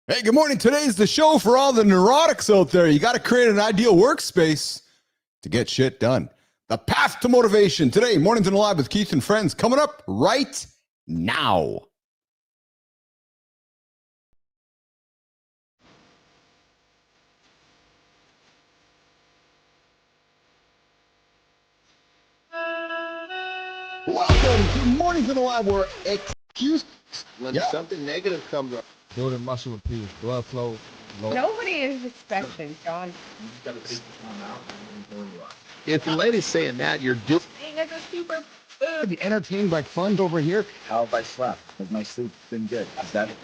Hey, good morning. Today's the show for all the neurotics out there. You got to create an ideal workspace to get shit done. The path to motivation. Today, Mornings in the Lab with Keith and friends coming up right now. Welcome to Mornings in the Lab where excuse when something negative comes up. Building muscle with people's blood flow. Nobody is expecting, John. If the lady's saying that, you're doing It's a super the entertained by funds over here. How have I slept? Has my sleep been good? Is that it?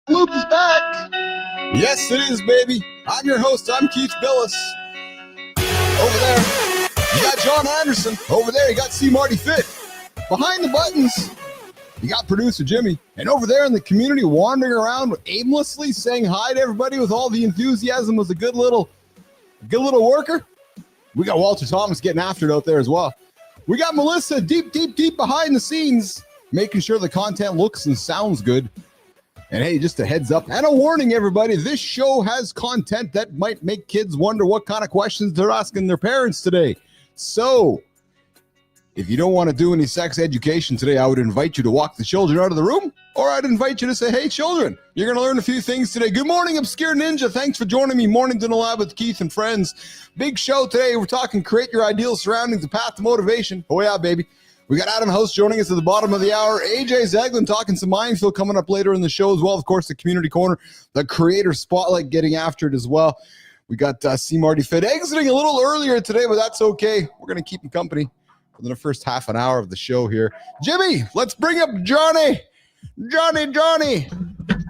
Loop is back. Yes, it is, baby. I'm your host. I'm Keith Billis. Over there, you got John Andersen. Over there, you got C Marty Fit. Behind the buttons, you got producer Jimmy. And over there in the community, wandering around aimlessly, saying hi to everybody with all the enthusiasm, was a good little worker. We got Walter Thomas getting after it out there as well. We got Melissa deep behind the scenes, making sure the content looks and sounds good. And hey, just a heads up and a warning, everybody, this show has content that might make kids wonder what kind of questions they're asking their parents today. So if you don't want to do any sex education today, I would invite you to walk the children out of the room, or I'd invite you to say, hey, children, you're going to learn a few things today. Good morning, Obscure Ninja. Thanks for joining me. Mornings in the Lab with Keith and friends. Big show today. We're talking create your ideal surroundings, the path to motivation. Oh, yeah, baby. We got Adam House joining us at the bottom of the hour. AJ Zeglen talking some minefield coming up later in the show as well. Of course, the community corner, the creator spotlight getting after it as well. We got C Marty Fit exiting a little earlier today, but that's okay. We're going to keep him company for the first half an hour of the show here. Jimmy, let's bring up Johnny. Johnny.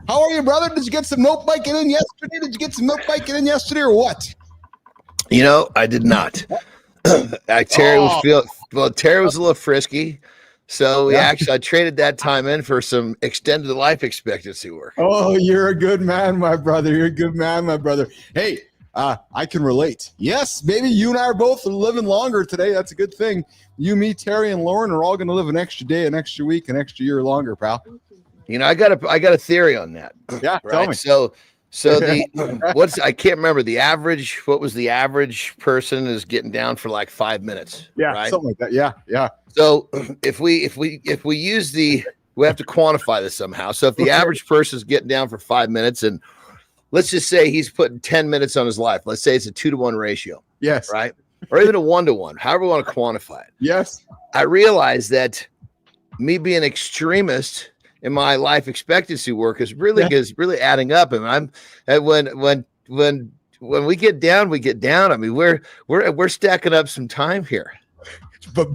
How are you, brother? Did you get some note biking in yesterday? Or what? You know, I did not. Terry was a little frisky, so I traded that time in for some extended life expectancy work. Oh, you're a good man, my brother. Hey, I can relate. Yes, baby, you and I are both living longer today. That's a good thing. You, me, Terry, and Lauren are all going to live an extra day, an extra week, an extra year longer, pal. You know, I got a theory on that. Yeah, right? Tell me. So I can't remember the average. What was the average person is getting down for like 5 minutes? Yeah, right? Something like that. Yeah. So if we use we have to quantify this somehow. So if the average person is getting down for 5 minutes, and let's just say he's putting 10 minutes on his life. Let's say it's a 2-to-1 ratio. Yes. Right. Or even a 1-to-1, however we want to quantify it. Yes. I realize me being an extremist in my life expectancy work is really adding up. And when we get down, we get down. I mean, we're stacking up some time here. But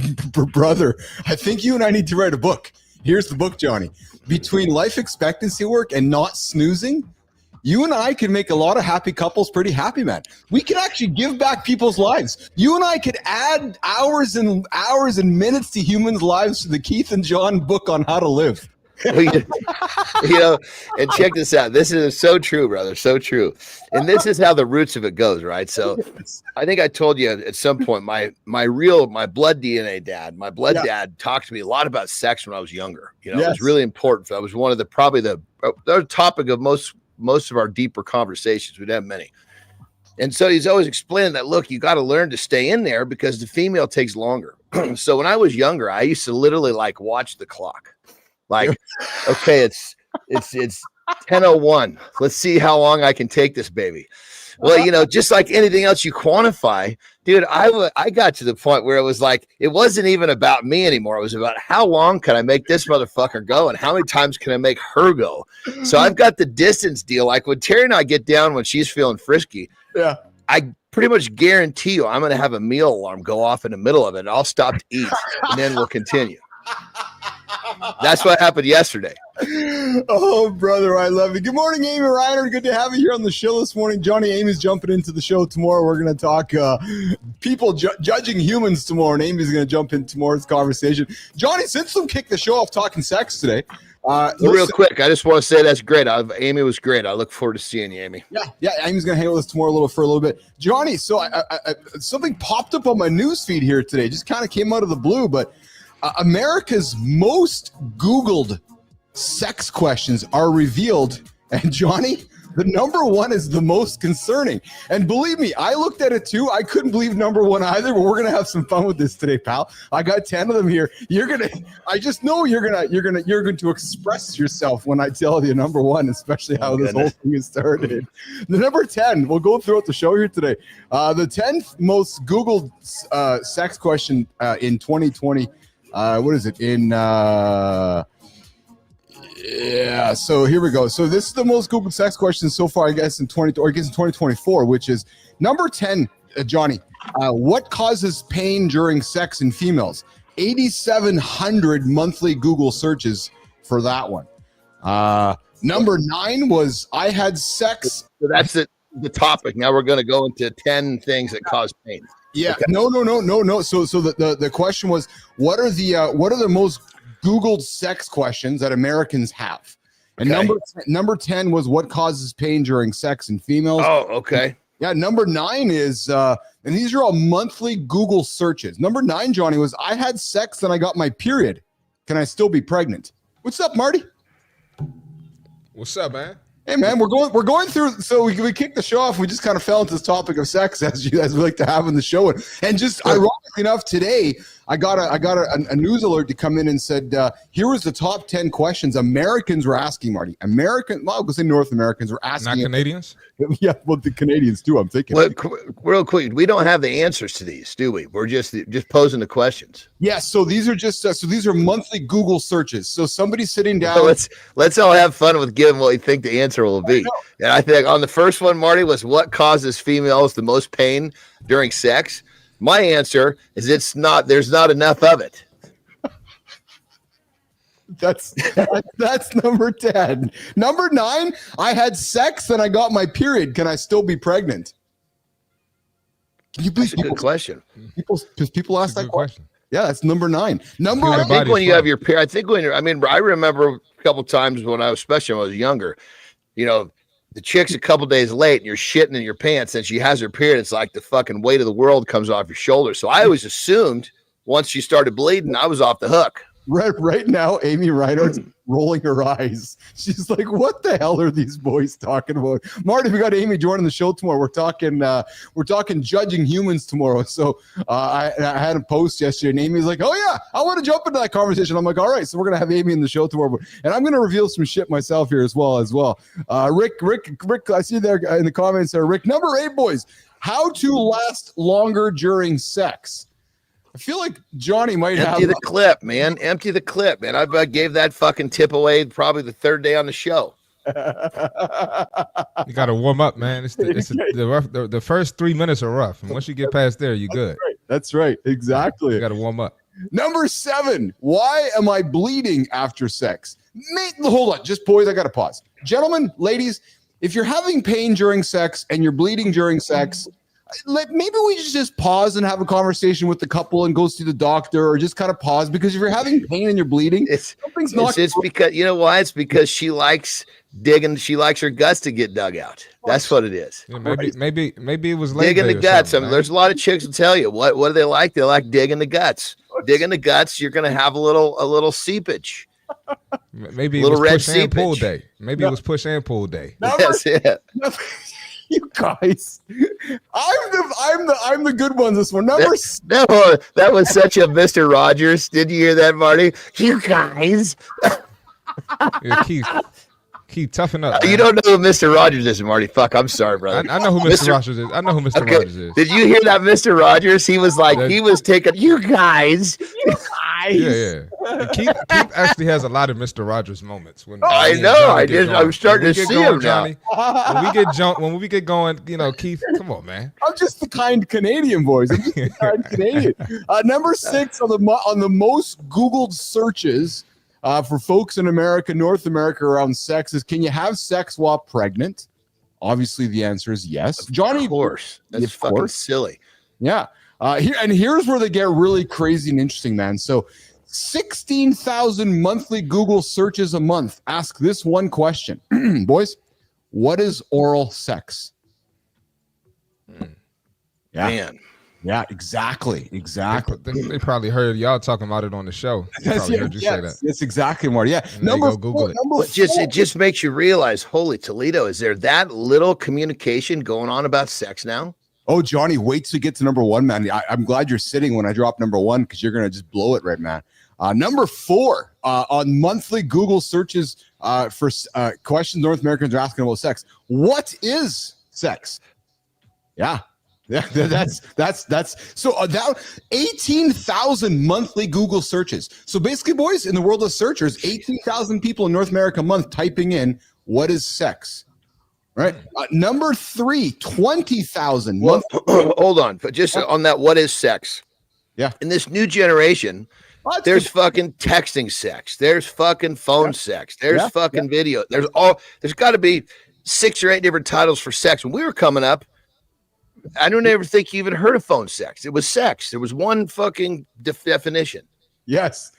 brother, I think you and I need to write a book. Here's the book, Johnny. Between life expectancy work and not snoozing, you and I can make a lot of happy couples pretty happy, man. We can actually give back people's lives. You and I could add hours and minutes to humans' lives to the Keith and John book on how to live. You know, and check this out. This is so true, brother. So true. And this is how the roots of it goes, right? So I think I told you at some point, my blood DNA dad, dad talked to me a lot about sex when I was younger. You know, It was really important. That was one of the topic of most of our deeper conversations. We'd have many. And so he's always explaining that, look, you got to learn to stay in there because the female takes longer. So when I was younger, I used to literally watch the clock. Okay, it's 10:01. Let's see how long I can take this baby. Well, you know, just like anything else you quantify, dude, I got to the point where it was it wasn't even about me anymore. It was about how long can I make this motherfucker go and how many times can I make her go? So I've got the distance deal. Like when Terry and I get down when she's feeling frisky, I pretty much guarantee you I'm going to have a meal alarm go off in the middle of it. And I'll stop to eat and then we'll continue. That's what happened yesterday. Oh, brother, I love you. Good morning, Amy Reiner. Good to have you here on the show this morning. Johnny, Amy's jumping into the show tomorrow. We're going to talk people judging humans tomorrow, and Amy's going to jump into tomorrow's conversation. Johnny, since we kicked the show off talking sex today. Real quick, I just want to say that's great. Amy was great. I look forward to seeing you, Amy. Yeah, Amy's going to hang with us tomorrow for a little bit. Johnny, so something popped up on my news feed here today. Just kind of came out of the blue, but America's most Googled sex questions are revealed, and Johnny, the number one is the most concerning. And believe me, I looked at it too. I couldn't believe number one either, but we're gonna have some fun with this today, pal. I got 10 of them here. I just know you're going to express yourself when I tell you number one, especially how this whole thing is started. The number 10, we'll go throughout the show here today. The 10th most Googled sex question in 2020. What is it Yeah, so here we go. So this is the most Googled sex question so far, I guess, in 2024, which is number 10, Johnny. What causes pain during sex in females? 8,700 monthly Google searches for that one. Number 9 was I had sex. So that's the topic. Now we're going to go into 10 things that cause pain. Yeah, okay. No. So the question was, what are the most Googled sex questions that Americans have? And number 10 was what causes pain during sex in females. Oh, okay. Yeah, number 9 is, and these are all monthly Google searches. Number 9, Johnny, was I had sex and I got my period. Can I still be pregnant? What's up, Marty? What's up, man? Hey, man, we're going through. So we kicked the show off. We just kind of fell into this topic of sex as we like to have in the show, and just ironically enough, today I got a news alert to come in and said here was the top 10 questions Americans were asking, Marty. Well, I was say North Americans were asking. Not Canadians. Yeah, well, the Canadians too. I'm thinking. Well, real quick, we don't have the answers to these, do we? We're just posing the questions. Yeah. So these are just these are monthly Google searches. So somebody's sitting down. So let's all have fun with giving what we think the answer will be. And I think on the first one, Marty, was what causes females the most pain during sex. My answer is there's not enough of it. That's number 10. Number 9, I had sex and I got my period. Can I still be pregnant? Can you please? That's a good question. People ask that question. Yeah, that's number 9. I think when you have your period, I remember a couple times especially when I was younger, the chick's a couple days late and you're shitting in your pants and she has her period. It's like the fucking weight of the world comes off your shoulders. So I always assumed once she started bleeding, I was off the hook. Right now, Amy Reiner's rolling her eyes. She's like, "What the hell are these boys talking about?" Marty, we got Amy joining the show tomorrow. We're talking judging humans tomorrow. So I had a post yesterday, and Amy's like, "Oh yeah, I want to jump into that conversation." I'm like, "All right." So we're gonna have Amy in the show tomorrow, and I'm gonna reveal some shit myself here as well. Rick, I see there in the comments there. Rick, number 8, boys, how to last longer during sex. I feel like Johnny might Empty the clip, man. Empty the clip, man. I gave that fucking tip away probably the 3rd day on the show. You got to warm up, man. The first 3 minutes are rough, and once you get past there, you're good. That's right. Exactly. You got to warm up. Number 7. Why am I bleeding after sex? Hold on, just boys. I got to pause. Gentlemen, ladies, if you're having pain during sex and you're bleeding during sex, maybe we should just pause and have a conversation with the couple and go see the doctor, or just kind of pause, because if you're having pain and you're bleeding, it's because you know why? It's because she likes digging. She likes her guts to get dug out. That's what it is. Yeah, maybe it was digging the guts. There's a lot of chicks will tell you what do they like? They like digging the guts. Digging the guts, you're gonna have a little seepage. Maybe it was push and pull day. Maybe it was push and pull day. That's it. You guys, I'm the good ones. This one, that was such a Mr. Rogers. Did you hear that, Marty? You guys, yeah, Keith, toughen up. You don't know who Mr. Rogers is, Marty. Fuck, I'm sorry, brother. I know who Mr. Rogers is. I know who Mr. Rogers is. Did you hear that, Mr. Rogers? He was like, he was taking you guys. Yeah. Keith actually has a lot of Mr. Rogers moments. I know. I'm starting to see him now. When we get going, Keith, come on, man. I'm just the kind Canadian, boys. I'm just the kind Canadian. Number 6 on the most Googled searches. for folks in America, North America, around sex is, can you have sex while pregnant? Obviously, the answer is yes. Johnny, of course. That's fucking silly. Yeah. Here's where they get really crazy and interesting, man. So 16,000 monthly Google searches a month ask this one question. Boys, what is oral sex? Yeah. Man. Yeah, exactly. They probably heard y'all talking about it on the show. They probably heard you say that. That's exactly, Marty. Yeah. And number Google it. It just makes you realize, holy Toledo, is there that little communication going on about sex now? Oh, Johnny, wait till you get to number one, man. I'm glad you're sitting when I drop number one, because you're going to just blow it right, man. Number 4 on monthly Google searches for questions North Americans are asking about sex. What is sex? Yeah. Yeah, that's so that 18,000 monthly Google searches. So basically, boys, in the world of searchers, 18,000 people in North America a month typing in what is sex, right? Number 3, 20,000. Well, hold on, but just on that, what is sex? Yeah, in this new generation, there's fucking texting sex. There's fucking phone sex. There's fucking video. There's got to be 6 or 8 different titles for sex. When we were coming up, I don't ever think you even heard of phone sex. It was sex. There was one fucking definition. Yes.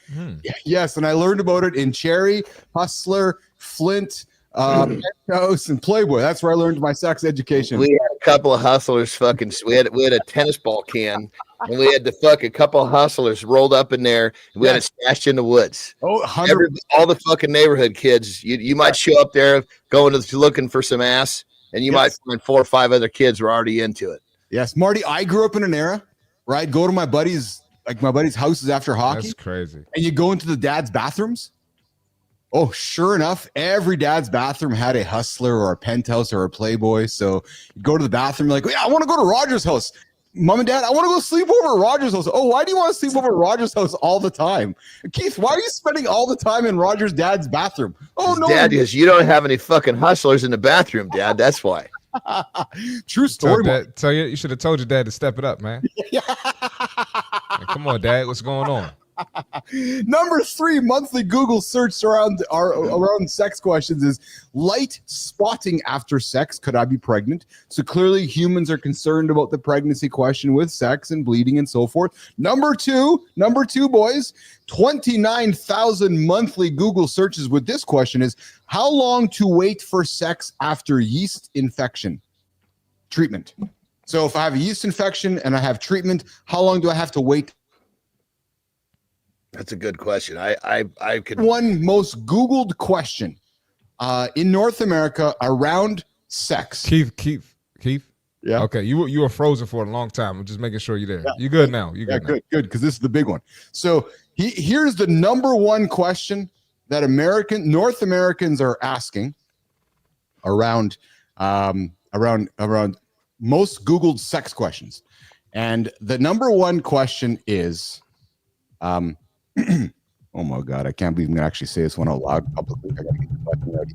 Yes. And I learned about it in Cherry, Hustler, Flint, Penthouse, and Playboy. That's where I learned my sex education. We had a couple of hustlers we had a tennis ball can, and we had a couple of hustlers rolled up in there, and we had it stashed in the woods. Oh, all the fucking neighborhood kids, you might show up there looking for some ass, and you might find 4 or 5 other kids were already into it. Yes, Marty, I grew up in an era where I'd go to my buddies' houses after hockey. That's crazy. And you go into the dad's bathrooms. Oh, sure enough, every dad's bathroom had a Hustler or a Penthouse or a Playboy. So you go to the bathroom, you're like, yeah, I want to go to Roger's house. Mom and Dad, I want to go sleep over at Roger's house. Oh, why do you want to sleep over at Roger's house all the time? Keith, why are you spending all the time in Roger's dad's bathroom? Oh, no. Dad, because you don't have any fucking hustlers in the bathroom, Dad. That's why. True story. You should have told your dad to step it up, man. Come on, Dad. What's going on? Number 3 monthly Google search around sex questions is light spotting after sex. Could I be pregnant? So clearly humans are concerned about the pregnancy question with sex and bleeding and so forth. Number two, boys, 29,000 monthly Google searches with this question is how long to wait for sex after yeast infection treatment. So if I have a yeast infection and I have treatment, how long do I have to wait? That's a good question. I could. One most Googled question in North America around sex. Keith. Yeah. Okay. You were frozen for a long time. I'm just making sure you're there. Yeah. You good now? You good? Good. Because this is the big one. So here's the number 1 question that North Americans are asking around most Googled sex questions, and the number 1 question is, oh my God, I can't believe I'm gonna actually say this one out loud publicly. I gotta get the button ready.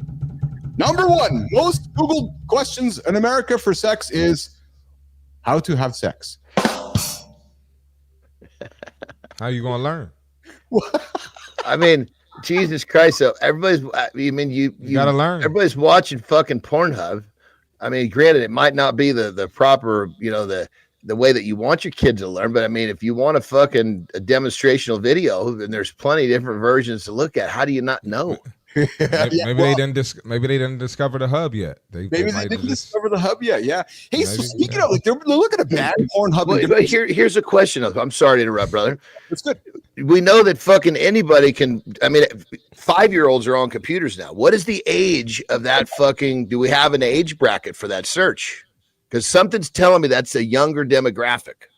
Number 1 most Googled questions in America for sex is how to have sex. How you gonna learn? I mean, Jesus Christ! So everybody's. You gotta learn. Everybody's watching fucking Pornhub. I mean, granted, it might not be the proper, the way that you want your kids to learn. But I mean, if you want a demonstrational video, then there's plenty of different versions to look at. How do you not know? Maybe they didn't discover the hub yet. Maybe they didn't discover the hub yet. Yeah. Hey, so speaking of, they're looking at bad Pornhub. But here's a question. I'm sorry to interrupt, brother. It's good. We know that fucking anybody can. I mean, 5-year-olds are on computers now. What is the age of that fucking? Do we have an age bracket for that search? Because something's telling me that's a younger demographic.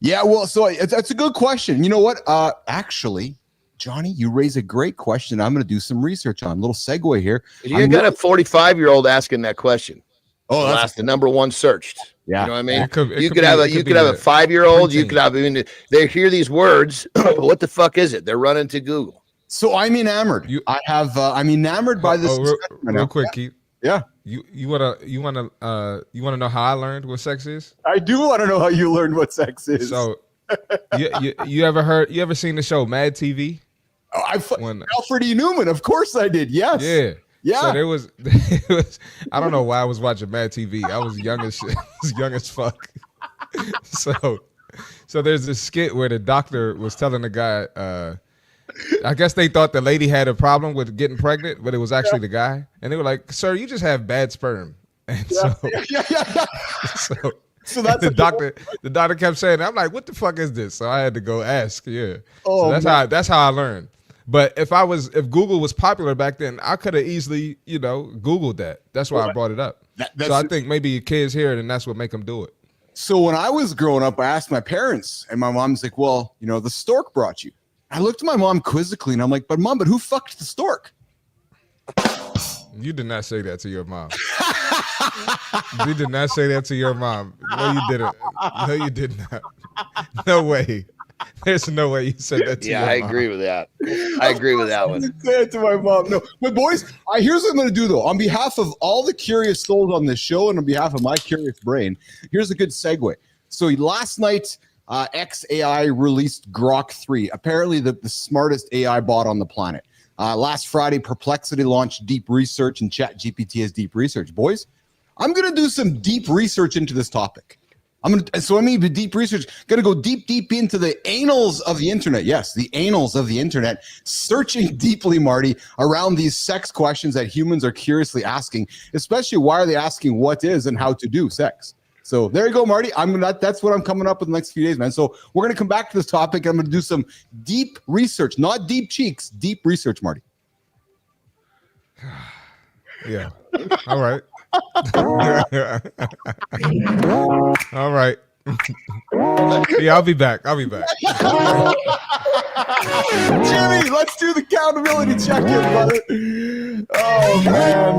Yeah, well, so that's a good question. You know what? Actually, Johnny, you raise a great question. I'm going to do some research on. A little segue here. You got a 45-year-old asking that question. Oh, that's the number 1 searched. Yeah, you know what I mean. You could have a 5-year-old. You could have. I mean, they hear these words. What the fuck is it? They're running to Google. So I'm enamored. I'm enamored by this. Real quick, Keith. Yeah. You wanna know how I learned what sex is? I do want to know how you learned what sex is. So you ever seen the show Mad TV? when Alfred E. Newman. Of course I did. Yes. yeah. Yeah. So there was, I don't know why I was watching Mad TV. I was young as shit. I was young as fuck. So there's this skit where the doctor was telling the guy, I guess they thought the lady had a problem with getting pregnant, but it was actually the guy. And they were like, "Sir, you just have bad sperm." And so that's the doctor. The doctor kept saying, "I'm like, what the fuck is this?" So I had to go ask. Yeah. So that's how I learned. But if Google was popular back then, I could have easily, Googled that. That's why I brought it up. So I think maybe kids hear it, and that's what make them do it. So when I was growing up, I asked my parents, and my mom's like, "Well, the stork brought you." I looked at my mom quizzically, and I'm like, "But mom, who fucked the stork?" You did not say that to your mom. You did not say that to your mom. No, you didn't. No, you did not. No way. There's no way you said that to your mom. Yeah, I agree with that. I agree with that one. I didn't say it to my mom. No, but boys, here's what I'm going to do, though. On behalf of all the curious souls on this show and on behalf of my curious brain, here's a good segue. So last night, xAI released Grok 3, apparently the smartest AI bot on the planet. Last Friday, Perplexity launched deep research, and ChatGPT has deep research. Boys, I'm going to do some deep research into this topic. The deep research, going to go deep into the annals of the internet. Yes, the annals of the internet, searching deeply, Marty, around these sex questions that humans are curiously asking, especially why are they asking what is and how to do sex? So there you go, Marty. That's what I'm coming up with the next few days, man. So we're going to come back to this topic. I'm going to do some deep research, not deep cheeks, deep research, Marty. Yeah. All right. All right. Yeah, I'll be back. Jimmy, let's do the accountability check-in, brother. Oh, man.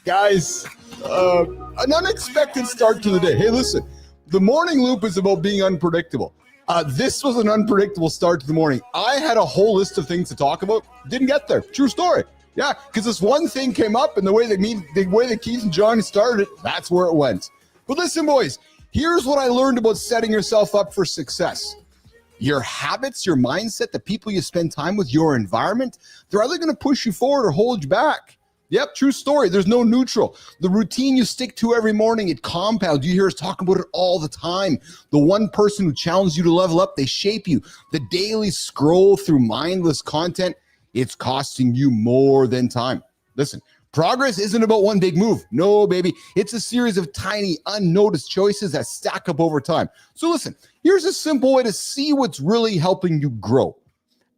Guys, an unexpected start to the day. Hey, listen, the morning loop is about being unpredictable. This was an unpredictable start to the morning. I had a whole list of things to talk about. Didn't get there. True story. Yeah, because this one thing came up, and the way that Keith and Johnny started it, that's where it went. But listen, boys, here's what I learned about setting yourself up for success. Your habits, your mindset, the people you spend time with, your environment, they're either going to push you forward or hold you back. Yep, true story. There's no neutral. The routine you stick to every morning, it compounds. You hear us talk about it all the time. The one person who challenges you to level up, they shape you. The daily scroll through mindless content, it's costing you more than time. Listen, progress isn't about one big move. No, baby. It's a series of tiny, unnoticed choices that stack up over time. So listen, here's a simple way to see what's really helping you grow.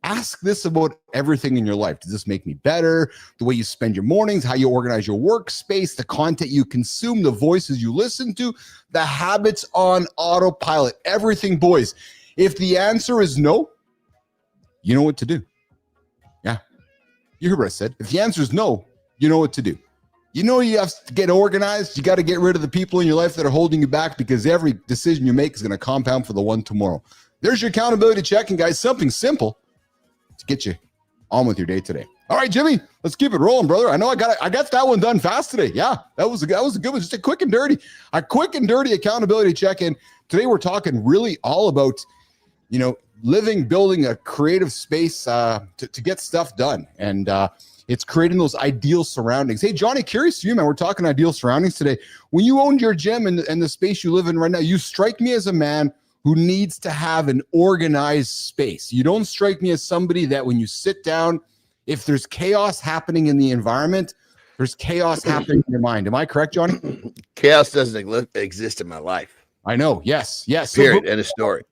Ask this about everything in your life. Does this make me better? The way you spend your mornings, how you organize your workspace, the content you consume, the voices you listen to, the habits on autopilot, everything, boys. If the answer is no, you know what to do. Yeah, you heard what I said. If the answer is no, you know what to do. You have to get organized. You got to get rid of the people in your life that are holding you back, because every decision you make is going to compound for the one tomorrow. There's your accountability check-in, guys. Something simple to get you on with your day today. All right, Jimmy, let's keep it rolling, brother. I know I got that one done fast today. Yeah, that was a good one. Just a quick and dirty accountability check-in. Today we're talking really all about, building a creative space to get stuff done. And it's creating those ideal surroundings. Hey, Johnny, curious to you, man. We're talking ideal surroundings today. When you owned your gym and the space you live in right now, you strike me as a man who needs to have an organized space. You don't strike me as somebody that when you sit down, if there's chaos happening in the environment, there's chaos happening in your mind. Am I correct, Johnny? Chaos doesn't exist in my life. I know. Yes. Period. End of story.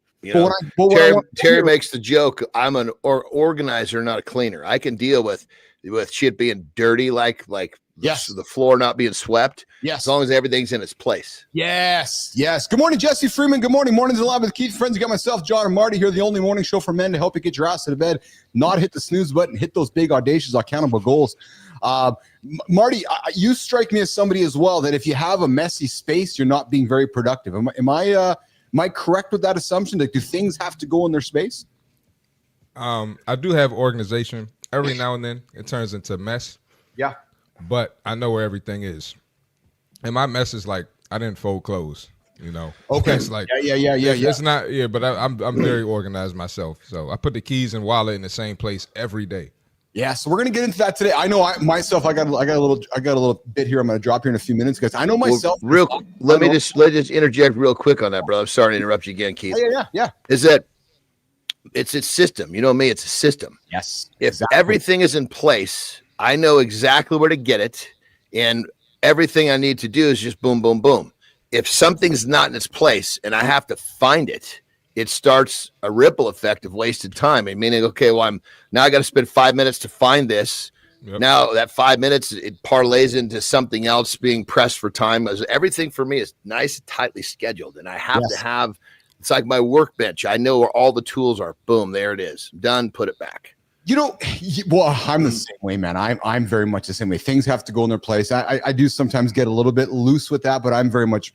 Terry makes the joke, I'm an organizer, not a cleaner. I can deal with shit being dirty, like yes, the floor not being swept. Yes, as long as everything's in its place. Yes. Good morning, Jesse Freeman. Good morning. Mornings alive with Keith. Friends, you got myself, John and Marty here, the only morning show for men to help you get your ass out of bed, not hit the snooze button, hit those big, audacious, accountable goals. Marty, you strike me as somebody as well that if you have a messy space, you're not being very productive. Am I correct with that assumption? Like, do things have to go in their space? I do have organization. Every now and then it turns into mess. Yeah. But I know where everything is. And my mess is like, I didn't fold clothes. You know, Okay. it's like Yeah. It's not, but I'm very organized myself. So I put the keys and wallet in the same place every day. Yeah, so we're gonna get into that today. I know I got a little bit here. I'm gonna drop here in a few minutes because I know myself. Let me just interject real quick on that, brother. I'm sorry to interrupt you again, Keith. Yeah. Is that it's a system? You know me, it's a system. Yes. If everything is in place, I know exactly where to get it, and everything I need to do is just boom, boom, boom. If something's not in its place and I have to find it, it starts a ripple effect of wasted time. And meaning, okay, well, I got to spend 5 minutes to find this. Yep. Now that 5 minutes, it parlays into something else being pressed for time. As everything for me is nice and tightly scheduled, and I have to have. It's like my workbench. I know where all the tools are. Boom, there it is. Done. Put it back. You know, well, I'm the same way, man. I'm very much the same way. Things have to go in their place. I do sometimes get a little bit loose with that, but I'm very much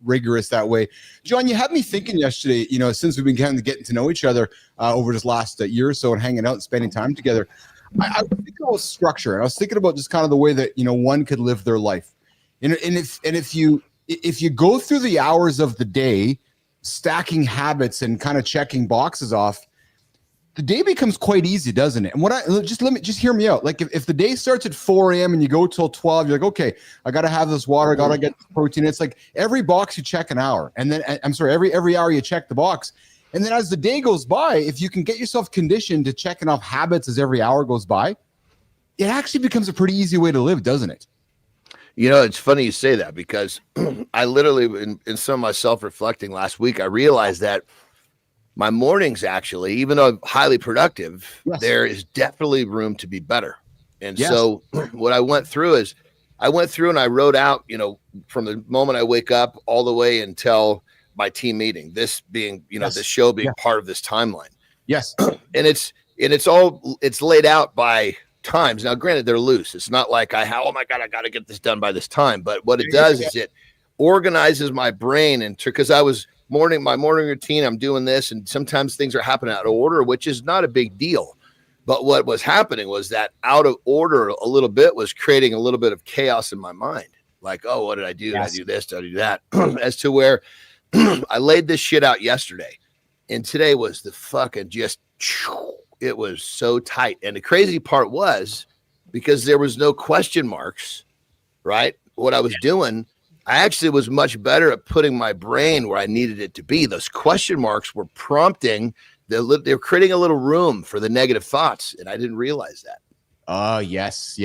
rigorous that way. John, you had me thinking yesterday, you know, since we've been kind of getting to know each other over this last year or so and hanging out and spending time together, I was thinking about structure, and I was thinking about just kind of the way that, you know, one could live their life. And if you go through the hours of the day, stacking habits and kind of checking boxes off, the day becomes quite easy, doesn't it? And just hear me out. Like if the day starts at 4 a.m. and you go till 12, you're like, okay, I got to have this water, I got to get this protein. It's like every box you check an hour, and then every hour you check the box. And then as the day goes by, if you can get yourself conditioned to checking off habits as every hour goes by, it actually becomes a pretty easy way to live, doesn't it? You know, it's funny you say that because I literally, in some of my self-reflecting last week, I realized that my mornings actually, even though I'm highly productive, there is definitely room to be better. And so what I went through and I wrote out, you know, from the moment I wake up all the way until my team meeting, this being, you know, this show being part of this timeline. Yes. And it's laid out by times. Now, granted, they're loose. It's not like oh my God, I got to get this done by this time. But what it does is it organizes my brain, and because my morning routine, I'm doing this, and sometimes things are happening out of order, which is not a big deal. But what was happening was that out of order a little bit was creating a little bit of chaos in my mind. Like, oh, what did I do? Did I do this? Did I do that? As to where I laid this shit out yesterday, and today was the fucking it was so tight. And the crazy part was because there was no question marks, right? What I was doing, I actually was much better at putting my brain where I needed it to be. Those question marks were prompting, they're creating a little room for the negative thoughts, and I didn't realize that. Yes.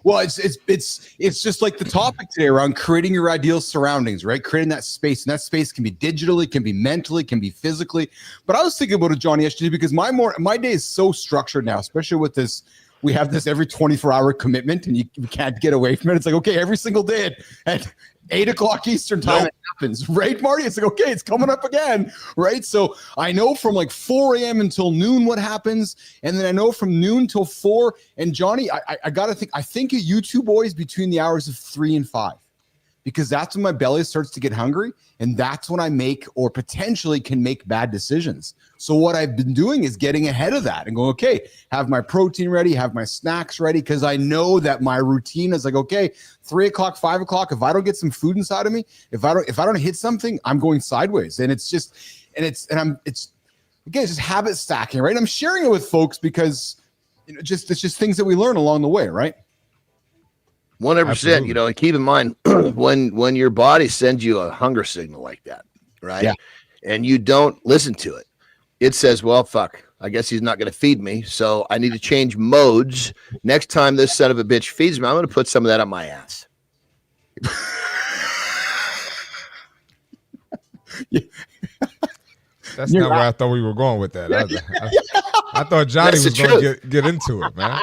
Well, it's just like the topic today around creating your ideal surroundings, right? Creating that space, and that space can be digitally, can be mentally, can be physically. But I was thinking about it, Johnny, yesterday, because my day is so structured now, especially with this. We have this every 24-hour commitment, and you can't get away from it. It's like, okay, every single day at 8 o'clock Eastern time, it happens, right, Marty? It's like, okay, it's coming up again, right? So I know from like 4 a.m. until noon what happens, and then I know from noon till 4. And Johnny, I got to think, I think of you two boys between the hours of 3 and 5. Because that's when my belly starts to get hungry, and that's when I make or potentially can make bad decisions. So what I've been doing is getting ahead of that and going, okay, have my protein ready, have my snacks ready, because I know that my routine is like, okay, 3 o'clock, 5 o'clock, if I don't get some food inside of me, if I don't hit something, I'm going sideways. And it's just habit stacking, right? I'm sharing it with folks because it's just things that we learn along the way, right? 100%, you know, and keep in mind when your body sends you a hunger signal like that, right? Yeah. And you don't listen to it, it says, well, fuck, I guess he's not going to feed me. So I need to change modes. Next time this son of a bitch feeds me, I'm going to put some of that on my ass. That's not where I thought we were going with that. I thought Johnny was going to get into it, man.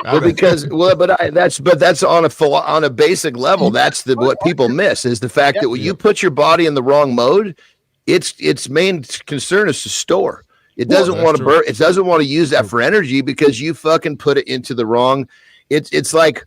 That's on a basic level. That's what people miss is the fact that when you put your body in the wrong mode, its main concern is to store. It doesn't want to burn. It doesn't want to use that for energy because you fucking put it into the wrong. It's like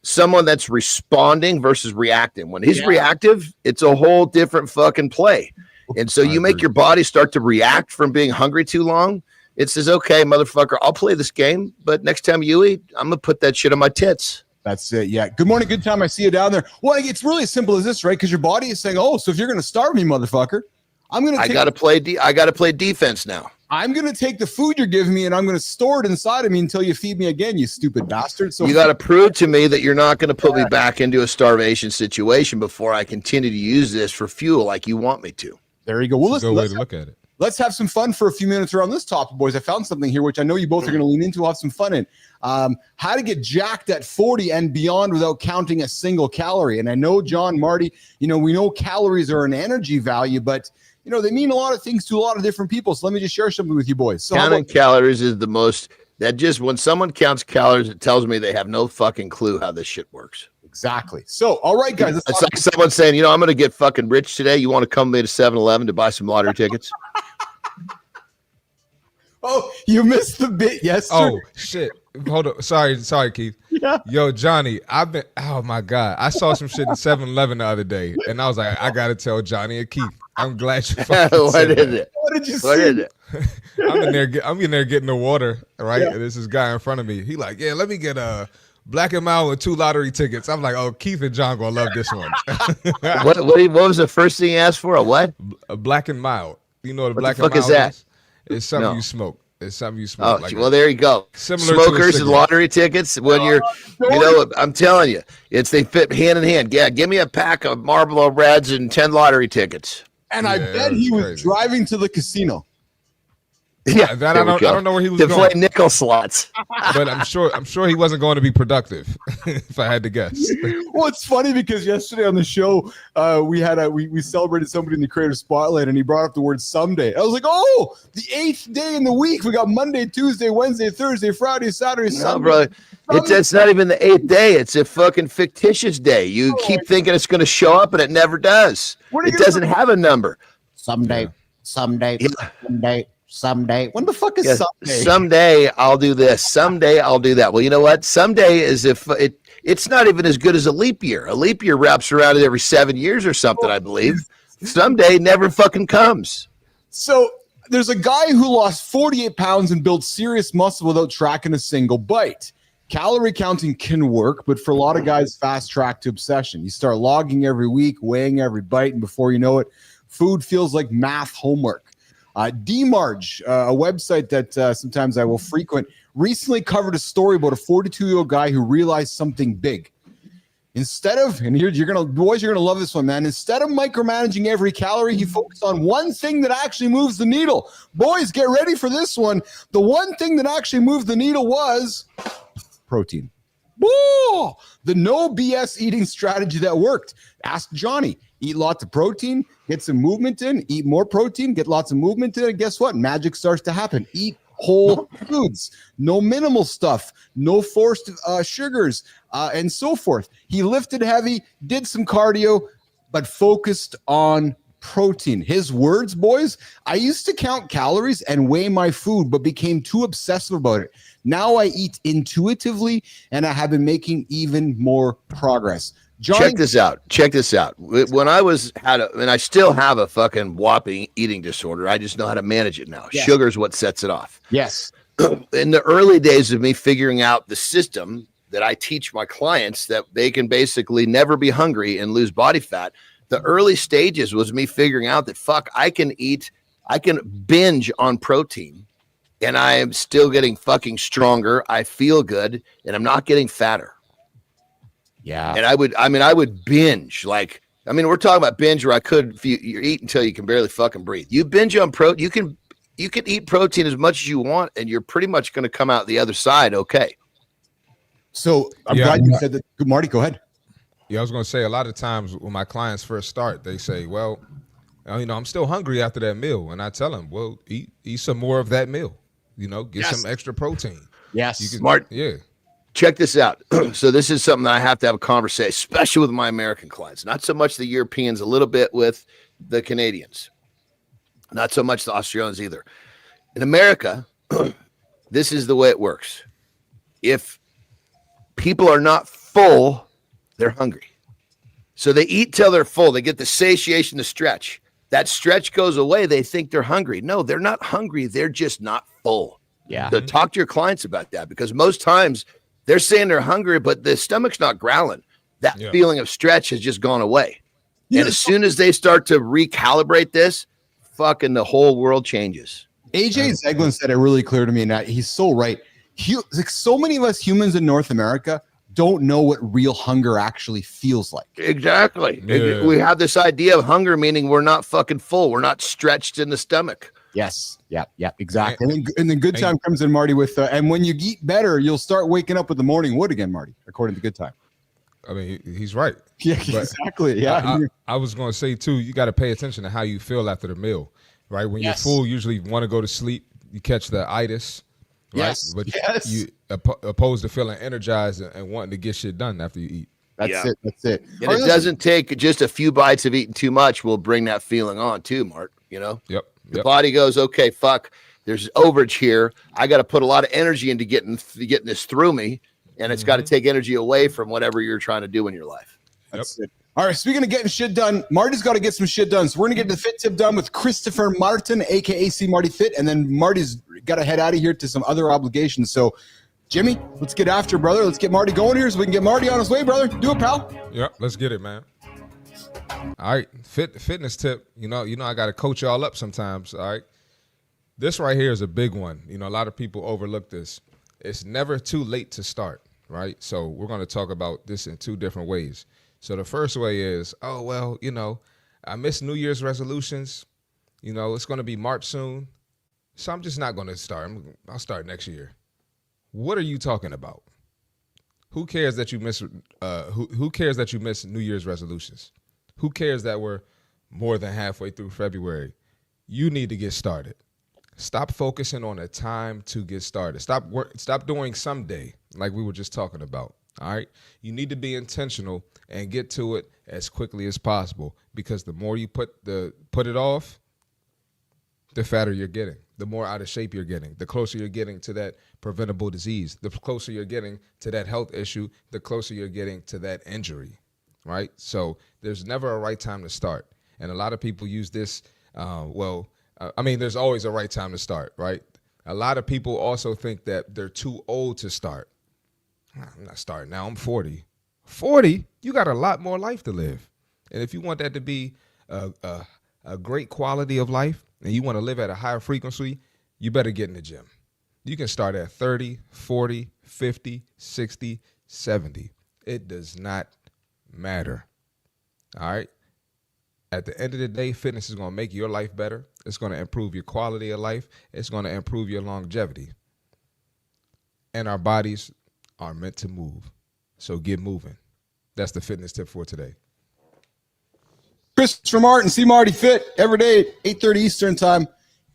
someone that's responding versus reacting. When he's reactive, it's a whole different fucking play. And so you make your body start to react from being hungry too long. It says, okay, motherfucker, I'll play this game, but next time you eat, I'm going to put that shit on my tits. That's it. Yeah. Good morning. Good time. I see you down there. Well, it's really as simple as this, right? Because your body is saying, oh, so if you're going to starve me, motherfucker, I got to play defense now. I'm going to take the food you're giving me and I'm going to store it inside of me until you feed me again, you stupid bastard. So you got to prove to me that you're not going to put me back into a starvation situation before I continue to use this for fuel like you want me to. There you go. Well, that's a good way to look at it. Let's have some fun for a few minutes around this topic, boys. I found something here, which I know you both are going to lean into. We'll have some fun in. How to get jacked at 40 and beyond without counting a single calorie. And I know, John, Marty, we know calories are an energy value, but they mean a lot of things to a lot of different people. So let me just share something with you boys. So counting calories is the most, when someone counts calories, it tells me they have no fucking clue how this shit works. Exactly. So, all right, guys. It's like someone saying, I'm going to get fucking rich today. You want to come to 7-Eleven to buy some lottery tickets? Oh, you missed the bit. Yes, sir. Oh, shit. Hold on. Sorry, Keith. Yeah. Yo, Johnny, oh my God. I saw some shit in 7-Eleven the other day, and I was like, I got to tell Johnny and Keith. I'm glad you fucking said that. What did you What see? is it? I'm in there getting the water, right? Yeah. And there's this guy in front of me. He like, yeah, let me get a Black and Mild with 2 lottery tickets. I'm like, oh, Keith and John gonna love this one. What was the first thing you asked for? A what? A Black and Mild. You know what What Black the and fuck is Mild that? is? It's something No. you smoke. It's something you smoke. Oh, well, there you go. Similar to a Smokers and cigarette. lottery tickets. When I'm telling you, they fit hand in hand. Yeah, give me a pack of Marlboro Reds and 10 lottery tickets. And I bet he was driving to the casino. Yeah, that I don't know where he was to going. play nickel slots. But I'm sure he wasn't going to be productive, if I had to guess. Well, it's funny because yesterday on the show, we celebrated somebody in the creative spotlight, and he brought up the word someday. I was like, oh, the 8th day in the week. We got Monday, Tuesday, Wednesday, Thursday, Friday, Saturday, Sunday. No, bro. It's not even the 8th day. It's a fucking fictitious day. You keep thinking it's going to show up, and it never does. It doesn't have a number. Someday. When the fuck is someday? Someday I'll do this. Someday I'll do that. Well, you know what? Someday is it's not even as good as a leap year. A leap year wraps around it every 7 years or something, I believe. Someday never fucking comes. So there's a guy who lost 48 pounds and built serious muscle without tracking a single bite. Calorie counting can work, but for a lot of guys, fast track to obsession. You start logging every week, weighing every bite, and before you know it, food feels like math homework. DMarge, a website that sometimes I will frequent, recently covered a story about a 42-year-old guy who realized something big. Instead of, and you're gonna love this one, man. Instead of micromanaging every calorie, he focused on one thing that actually moves the needle. Boys, get ready for this one. The one thing that actually moved the needle was protein. Whoa! The no BS eating strategy that worked. Ask Johnny. Eat lots of protein, get some movement in, eat more protein, get lots of movement in, and guess what? Magic starts to happen. Eat whole foods, no minimal stuff, no forced sugars, and so forth. He lifted heavy, did some cardio, but focused on protein. His words, boys, I used to count calories and weigh my food, but became too obsessive about it. Now I eat intuitively, and I have been making even more progress. Johnny, Check this out. When and I still have a fucking whopping eating disorder. I just know how to manage it now. Yes. Sugar is what sets it off. Yes. In the early days of me figuring out the system that I teach my clients that they can basically never be hungry and lose body fat, the early stages was me figuring out that I can binge on protein and I am still getting fucking stronger. I feel good and I'm not getting fatter. Yeah. And I would binge we're talking about binge where you eat until you can barely fucking breathe. You binge on protein. You can eat protein as much as you want and you're pretty much going to come out the other side. Okay. So I'm glad you said that. Marty, go ahead. Yeah, I was going to say a lot of times when my clients first start, they say, well, I'm still hungry after that meal. And I tell them, well, eat some more of that meal, get some extra protein. Yes. Smart. Yeah. Check this out. So this is something that I have to have a conversation, especially with my American clients, not so much the Europeans, a little bit with the Canadians, not so much the Australians either. In America, this is the way it works. If people are not full, they're hungry. So they eat till they're full. They get the satiation, the stretch. That stretch goes away. They think they're hungry. No, they're not hungry. They're just not full. Yeah. So talk to your clients about that because most times they're saying they're hungry, but the stomach's not growling. That feeling of stretch has just gone away. And as soon as they start to recalibrate this, fucking the whole world changes. AJ Zeglen said it really clear to me, and he's so right. Like so many of us humans in North America don't know what real hunger actually feels like. Exactly. Yeah. We have this idea of hunger meaning we're not fucking full. We're not stretched in the stomach. Yes. Yeah, exactly. And then good time comes in, Marty, with and when you eat better, you'll start waking up with the morning wood again, Marty, according to Good Time. I mean, he's right. Yeah, exactly. Yeah. I was going to say, too, you got to pay attention to how you feel after the meal, right? When you're full, usually you want to go to sleep. You catch the itis, right? Yes. But you opposed to feeling energized and wanting to get shit done after you eat. That's it. And it doesn't take just a few bites of eating too much will bring that feeling on, too, Mark. You know? Yep. The body goes, okay, fuck, there's overage here. I got to put a lot of energy into getting this through me. And it's got to take energy away from whatever you're trying to do in your life. That's it. All right, speaking of getting shit done, Marty's got to get some shit done. So we're going to get the fit tip done with Christopher Martin, a.k.a. C Marty Fit. And then Marty's got to head out of here to some other obligations. So, Jimmy, let's get after, brother. Let's get Marty going here so we can get Marty on his way, brother. Do it, pal. Yep, let's get it, man. All right, fitness tip. You know, I got to coach y'all up sometimes, all right? This right here is a big one. You know, a lot of people overlook this. It's never too late to start. Right. So we're going to talk about this in two different ways. So the first way is, oh, well, you know, I missed New Year's resolutions. You know, it's going to be March soon. So I'm just not going to start. I'll start next year. What are you talking about? Who cares that you miss who cares that you miss New Year's resolutions? Who cares that we're more than halfway through February? You need to get started. Stop focusing on a time to get started. Stop doing someday like we were just talking about. All right. You need to be intentional and get to it as quickly as possible, because the more you put it off, the fatter you're getting, the more out of shape you're getting, the closer you're getting to that preventable disease, the closer you're getting to that health issue, the closer you're getting to that injury. Right. So there's never a right time to start. And a lot of people use this. There's always a right time to start, right? A lot of people also think that they're too old to start. I'm not starting now. I'm 40. 40? You got a lot more life to live. And if you want that to be a great quality of life and you want to live at a higher frequency, you better get in the gym. You can start at 30, 40, 50, 60, 70. It does not matter. All right? At the end of the day, fitness is going to make your life better. It's going to improve your quality of life. It's going to improve your longevity. And our bodies are meant to move. So get moving. That's the fitness tip for today. Christopher Martin, C Marty Fit, every day, 8:30 Eastern time,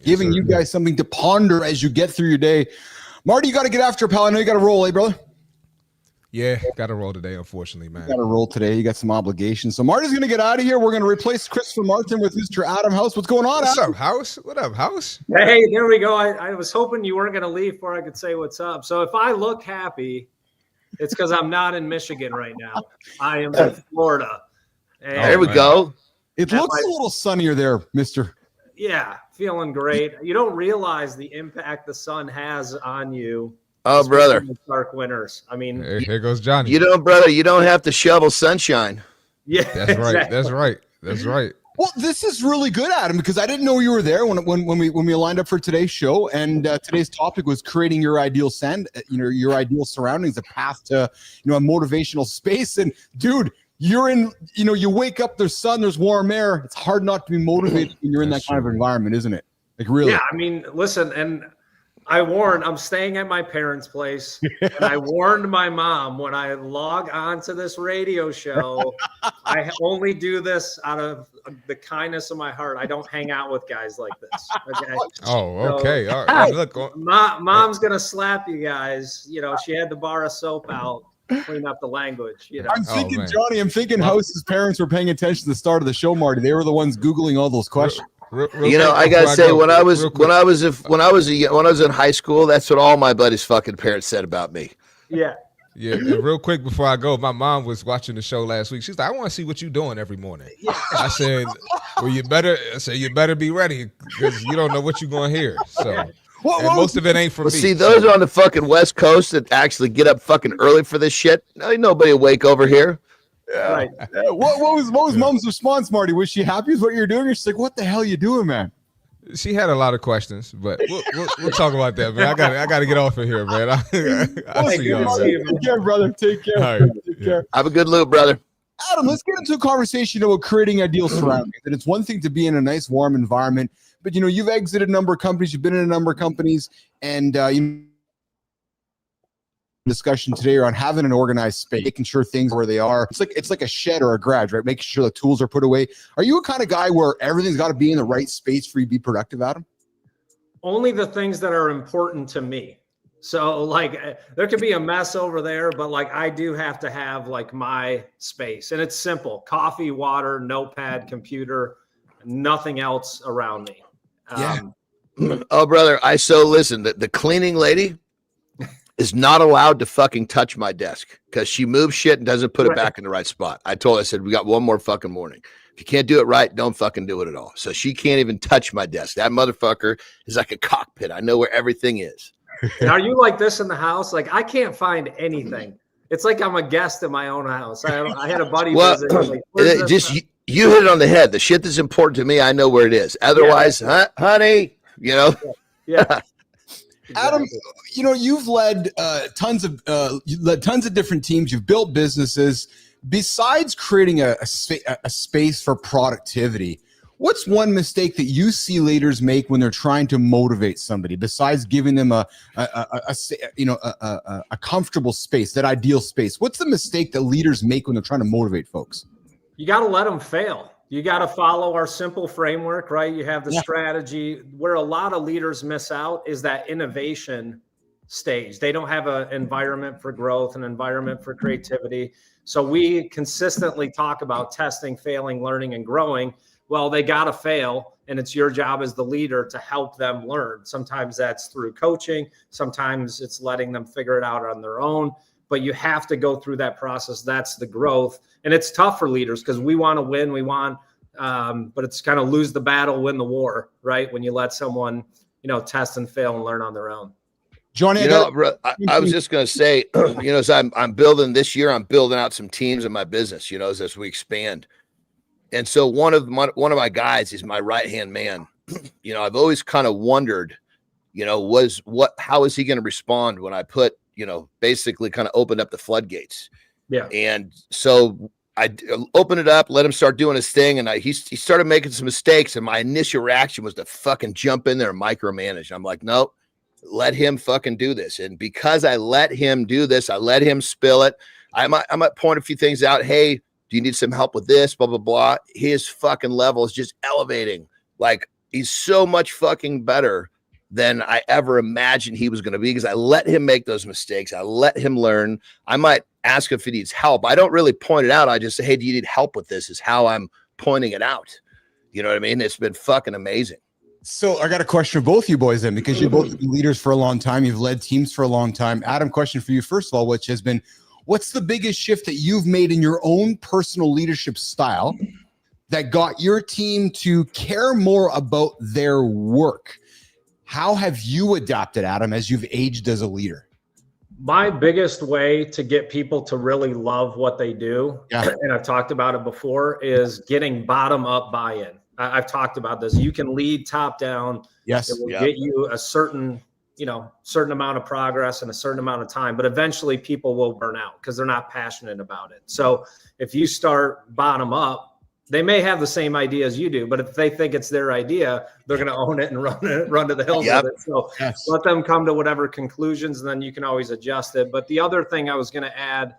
giving you guys something to ponder as you get through your day. Marty, you got to get after, pal. I know you got to roll, brother? Yeah, got to roll today, unfortunately, man. You got to roll today. You got some obligations. So Marty's going to get out of here. We're going to replace Christopher Martin with Mr. Adam House. What's going on, What's Adam? up, House? What up, House? Hey, there we go. I was hoping you weren't going to leave before I could say what's up. So if I look happy, it's because I'm not in Michigan right now. I am in Florida. And There we go. It looks a little sunnier there, mister. Yeah, feeling great. You don't realize the impact the sun has on you. Oh, brother. In dark winters. I mean, Here goes Johnny. You know, brother, you don't have to shovel sunshine. yeah, That's right. exactly. That's right. That's right. Well, this is really good, Adam, because I didn't know you were there when we lined up for today's show, and today's topic was creating your ideal your ideal surroundings, a path to a motivational space. And dude, you're in, you wake up, there's sun, there's warm air. It's hard not to be motivated when you're in that kind of environment, isn't it? Like, really? Yeah, I mean, listen, and I'm staying at my parents' place, and I warned my mom when I log on to this radio show, I only do this out of the kindness of my heart. I don't hang out with guys like this. Okay? Oh, okay. All right. Look, Mom's going to slap you guys. She had to bar of soap out, clean up the language. I'm thinking, Johnny, House's parents were paying attention to the start of the show, Marty. They were the ones Googling all those questions. Real I gotta say, when I was in high school, that's what all my buddies' fucking parents said about me. Yeah. Yeah, and real quick before I go, my mom was watching the show last week. She's like, I want to see what you're doing every morning. Yeah. I said, well, you better be ready because you don't know what you're going to hear. So, And most of it ain't for me. See, those on the fucking West Coast that actually get up fucking early for this shit. Ain't nobody awake over here. Yeah. Right. What was mom's response, Marty? Was she happy with what you're doing? Or she's like, what the hell are you doing, man? She had a lot of questions, but we'll talk about that, man. I got to get off of here, man. I'll see y'all, man. Take care, brother. Take care. All right. Take care. Have a good loop, brother. Adam, let's get into a conversation about creating ideal surroundings. And it's one thing to be in a nice, warm environment, but you've exited a number of companies, you've been in a number of companies, and discussion today around having an organized space, making sure things are where they are. It's like a shed or a garage, right? Making sure the tools are put away. Are you a kind of guy where everything's got to be in the right space for you to be productive, Adam? Only the things that are important to me. So like there could be a mess over there, but like I do have to have like my space, and it's simple: coffee, water, notepad, computer, nothing else around me. Oh, brother, listen, the cleaning lady is not allowed to fucking touch my desk because she moves shit and doesn't put it back in the right spot. I told her, I said, we got one more fucking morning. If you can't do it right, don't fucking do it at all. So she can't even touch my desk. That motherfucker is like a cockpit. I know where everything is. Are you like this in the house? Like I can't find anything. It's like I'm a guest in my own house. I had a buddy visit. Like, you hit it on the head. The shit that's important to me, I know where it is. Otherwise, honey, Yeah. Adam, you've led tons of different teams. You've built businesses. Besides creating a space for productivity, what's one mistake that you see leaders make when they're trying to motivate somebody? Besides giving them a comfortable space, that ideal space, what's the mistake that leaders make when they're trying to motivate folks? You got to let them fail. You got to follow our simple framework, right? You have the strategy. Where a lot of leaders miss out is that innovation stage. They don't have an environment for growth, an environment for creativity. So we consistently talk about testing, failing, learning, and growing. Well, they got to fail, and it's your job as the leader to help them learn. Sometimes that's through coaching. Sometimes it's letting them figure it out on their own. But you have to go through that process. That's the growth. And it's tough for leaders because we want to win. We want, but it's kind of lose the battle, win the war, right? When you let someone, test and fail and learn on their own. Johnny, I was just going to say, as I'm building this year, I'm building out some teams in my business, as we expand. And so one of my guys is my right-hand man. I've always kind of wondered, how is he going to respond when I put, basically kind of opened up the floodgates. Yeah. And so I opened it up, let him start doing his thing. And he started making some mistakes. And my initial reaction was to fucking jump in there and micromanage. I'm like, nope, let him fucking do this. And because I let him do this, I let him spill it. I might point a few things out. Hey, do you need some help with this? Blah, blah, blah. His fucking level is just elevating. Like he's so much fucking better than I ever imagined he was going to be because I let him make those mistakes. I let him learn. I might ask if he needs help. I don't really point it out. I just say, hey, do you need help with this? Is how I'm pointing it out. You know what I mean? It's been fucking amazing. So I got a question for both of you boys then, because you've both been leaders for a long time. You've led teams for a long time. Adam, question for you, first of all, which has been, what's the biggest shift that you've made in your own personal leadership style that got your team to care more about their work? How have you adapted, Adam, as you've aged as a leader? My biggest way to get people to really love what they do, and I've talked about it before, is getting bottom-up buy-in. I've talked about this. You can lead top-down. Yes. It will get you a certain amount of progress in a certain amount of time, but eventually people will burn out because they're not passionate about it. So if you start bottom-up, they may have the same idea as you do, but if they think it's their idea, they're going to own it and run to the hills with it. So let them come to whatever conclusions, and then you can always adjust it. But the other thing I was going to add,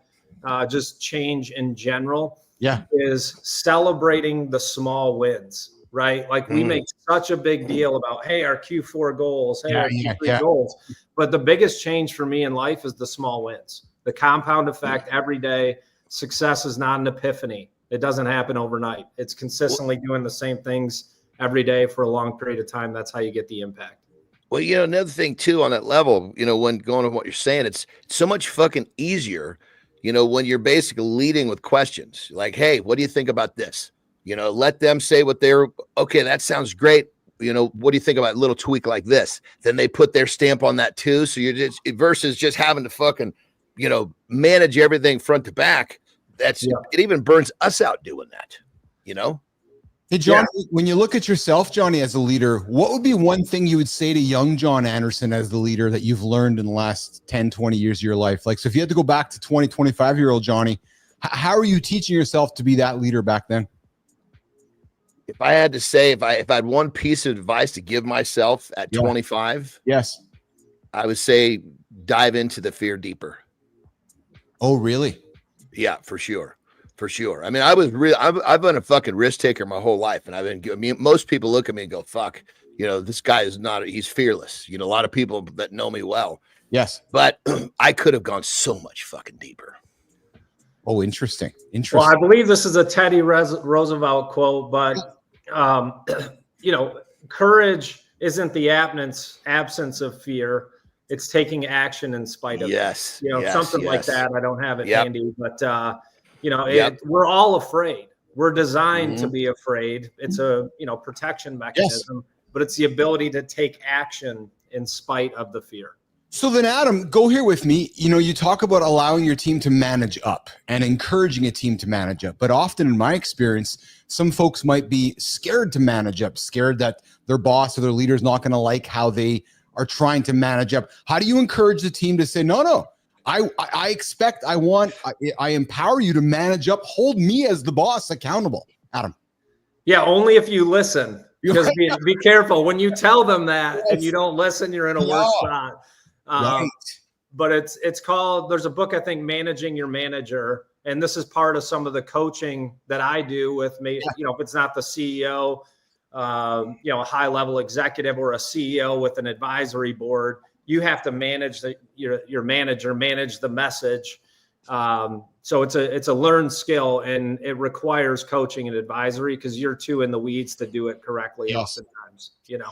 just change in general, is celebrating the small wins, right? Like we make such a big deal about, hey, our Q4 goals, hey, our Q3 goals. But the biggest change for me in life is the small wins, the compound effect every day. Success is not an epiphany. It doesn't happen overnight. It's consistently doing the same things every day for a long period of time. That's how you get the impact. Well, another thing too on that level, when going on what you're saying, it's so much fucking easier, when you're basically leading with questions like, hey, what do you think about this? Let them say what okay, that sounds great. what do you think about a little tweak like this? Then they put their stamp on that too. So you're just versus just having to fucking, manage everything front to back. It even burns us out doing that, Hey, John, when you look at yourself, Johnny, as a leader, what would be one thing you would say to young John Andersen as the leader that you've learned in the last 10, 20 years of your life? Like, so if you had to go back to 20, 25-year-old Johnny, how are you teaching yourself to be that leader back then? If I had to say, if I had one piece of advice to give myself at 25, yes, I would say dive into the fear deeper. Oh, really? Yeah, for sure. For sure. I mean, I've been a fucking risk taker my whole life. And most people look at me and go, fuck, this guy is he's fearless. A lot of people that know me well. Yes. But I could have gone so much fucking deeper. Oh, interesting. Well, I believe this is a Teddy Roosevelt quote, but, courage isn't the absence of fear. It's taking action in spite of it. Something like that. I don't have it handy, but, we're all afraid. We're designed to be afraid. It's a, protection mechanism, but it's the ability to take action in spite of the fear. So then, Adam, go here with me. You talk about allowing your team to manage up and encouraging a team to manage up. But often in my experience, some folks might be scared to manage up, scared that their boss or their leader is not going to like how they are trying to manage up. How do you encourage the team to say, no, I expect, I empower you to manage up, hold me as the boss accountable, Adam? Yeah, only if you listen. Because be careful. When you tell them that and you don't listen, you're in a worse spot. But it's called, there's a book, I think, Managing Your Manager. And this is part of some of the coaching that I do with me. If it's not the CEO, a high level executive or a CEO with an advisory board, you have to manage your manager, manage the message. So it's a learned skill, and it requires coaching and advisory because you're too in the weeds to do it correctly oftentimes,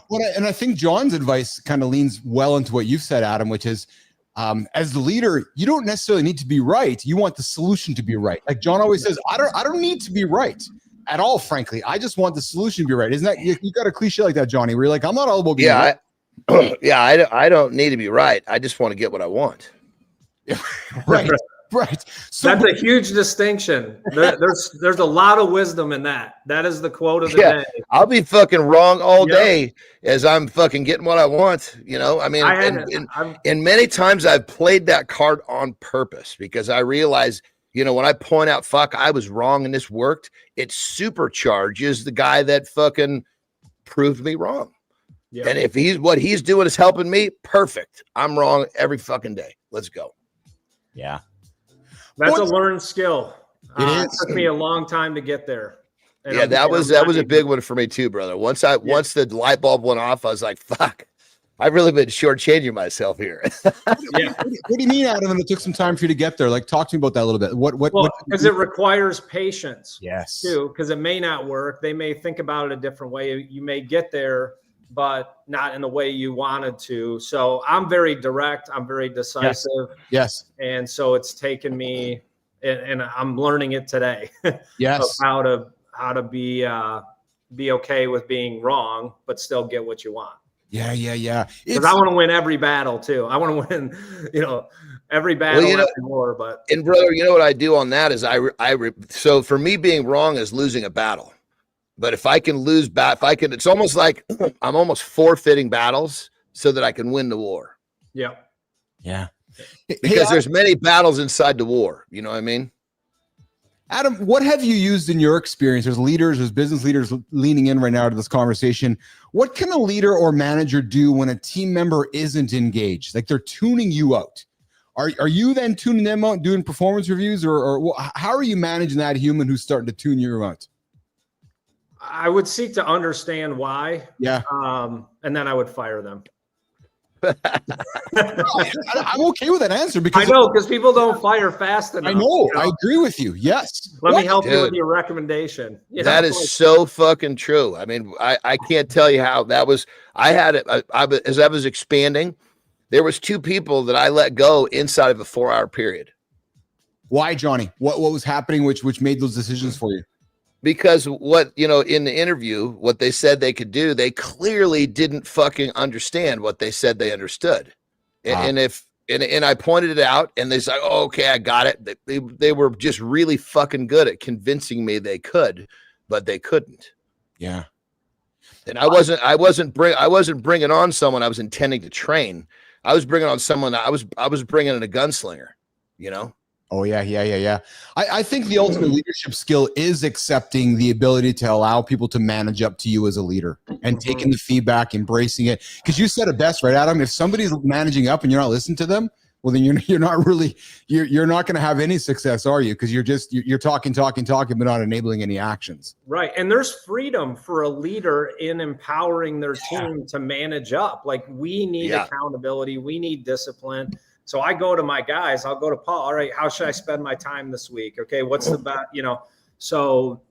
Well, and I think John's advice kind of leans well into what you've said, Adam, which is, as the leader, you don't necessarily need to be right. You want the solution to be right. Like John always says, I don't need to be right at all, frankly. I just want the solution to be right. Isn't that, you got a cliche like that, Johnny, where you're like, I'm not all about being right. I don't need to be right. I just want to get what I want. Right. Right. So that's a huge distinction. There's a lot of wisdom in that. That is the quote of the day. I'll be fucking wrong all day as I'm fucking getting what I want. I mean, and many times I've played that card on purpose because I realize, when I point out, fuck, I was wrong and this worked, it supercharges the guy that fucking proved me wrong. Yeah. And if what he's doing is helping me, perfect. I'm wrong every fucking day. Let's go. Yeah. That's a learned skill. It took me a long time to get there. And that was a big one for me too, brother. Once the light bulb went off, I was like, fuck, I've really been shortchanging myself here. What do you mean, Adam? And it took some time for you to get there. Like, talk to me about that a little bit. Well, because it requires patience. Yes. Too, because it may not work. They may think about it a different way. You may get there, but not in the way you wanted to. So I'm very direct. I'm very decisive. Yes. And so it's taken me, and I'm learning it today. Yes. How to be okay with being wrong, but still get what you want. Yeah. Because I want to win every battle too. I want to win, every battle every war. But brother, what I do on that is so for me, being wrong is losing a battle. But if I can lose it's almost like I'm almost forfeiting battles so that I can win the war. Yeah. Yeah. Because there's many battles inside the war. You know what I mean? Adam, what have you used in your experience? There's business leaders leaning in right now to this conversation. What can a leader or manager do when a team member isn't engaged? Like they're tuning you out. Are you then tuning them out, doing performance reviews, or how are you managing that human who's starting to tune you out? I would seek to understand why. Yeah. And then I would fire them. I'm okay with that answer because because people don't fire fast enough. I know. I agree with you. Yes. Let me help you with your recommendation. That is so fucking true. I mean, I can't tell you how that was. I had it as I was expanding. There was 2 people that I let go inside of a 4-hour period. Why, Johnny? What was happening which made those decisions for you? because what, in the interview, what they said they could do, they clearly didn't fucking understand what they said they understood. And I pointed it out, and they said, oh, okay, I got it. They were just really fucking good at convincing me they could, but they couldn't. Yeah. And I wasn't bringing on someone I was intending to train. I was bringing on someone I was bringing in a gunslinger, Oh yeah. I think the ultimate leadership skill is accepting the ability to allow people to manage up to you as a leader and taking the feedback, embracing it. Because you said it best, right, Adam? If somebody's managing up and you're not listening to them, well, then you're not really you're not going to have any success, are you? Because you're talking, but not enabling any actions. Right, and there's freedom for a leader in empowering their team to manage up. Like, we need accountability, we need discipline. So I go to my guys, I'll go to Paul. All right, how should I spend my time this week? Okay, what's the best, so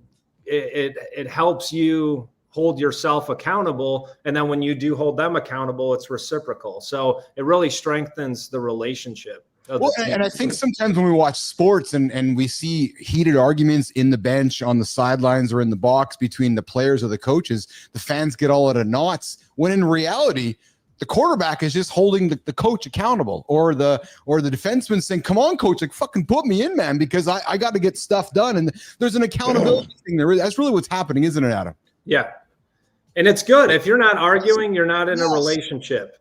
it helps you hold yourself accountable. And then when you do hold them accountable, it's reciprocal. So it really strengthens the relationship. Well, and I think sometimes when we watch sports and we see heated arguments in the bench, on the sidelines, or in the box between the players or the coaches, the fans get all out of knots, when in reality, the quarterback is just holding the coach accountable, or the defenseman saying, come on, coach, like, fucking put me in, man, because I got to get stuff done. And there's an accountability thing there. That's really what's happening, isn't it, Adam? Yeah. And it's good. If you're not arguing, you're not in a relationship.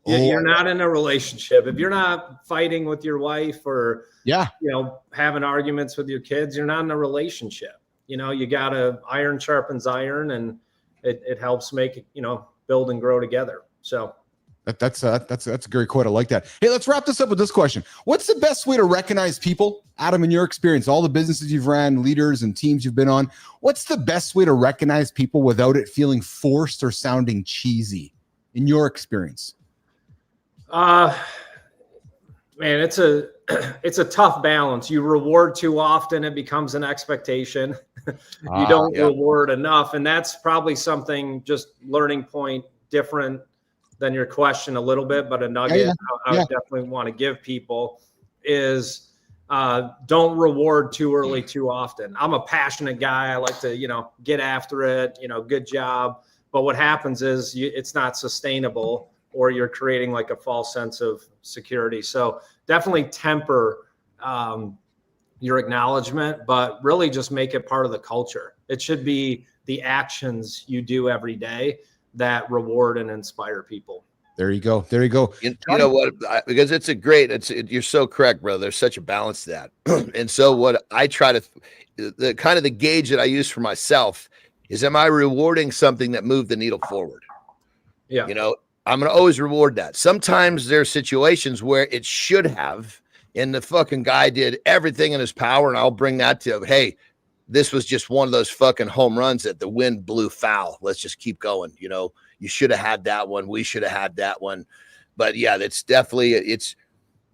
You're not in a relationship. If you're not fighting with your wife, or, having arguments with your kids, you're not in a relationship. You got to, iron sharpens iron, and it helps make it, build and grow together. So that's a great quote. I like that. Hey, let's wrap this up with this question. What's the best way to recognize people, Adam, in your experience, all the businesses you've ran, leaders and teams you've been on? What's the best way to recognize people without it feeling forced or sounding cheesy, in your experience? Man, it's a tough balance. You reward too often, it becomes an expectation. You don't reward enough. And that's probably something, just learning point, different than your question a little bit, but a nugget I would definitely want to give people is don't reward too early, too often. I'm a passionate guy. I like to, get after it, good job. But what happens is it's not sustainable, or you're creating like a false sense of security. So definitely temper your acknowledgement, but really just make it part of the culture. It should be the actions you do every day that reward and inspire people. There you go. You know what? Because you're so correct, brother. There's such a balance to that. And so what I try to, the kind of the gauge that I use for myself is, am I rewarding something that moved the needle forward? Yeah. I'm going to always reward that. Sometimes there's situations where it should have, and the fucking guy did everything in his power, and I'll bring that to, hey, this was just one of those fucking home runs that the wind blew foul. Let's just keep going. You should have had that one. We should have had that one. But yeah, that's definitely, it's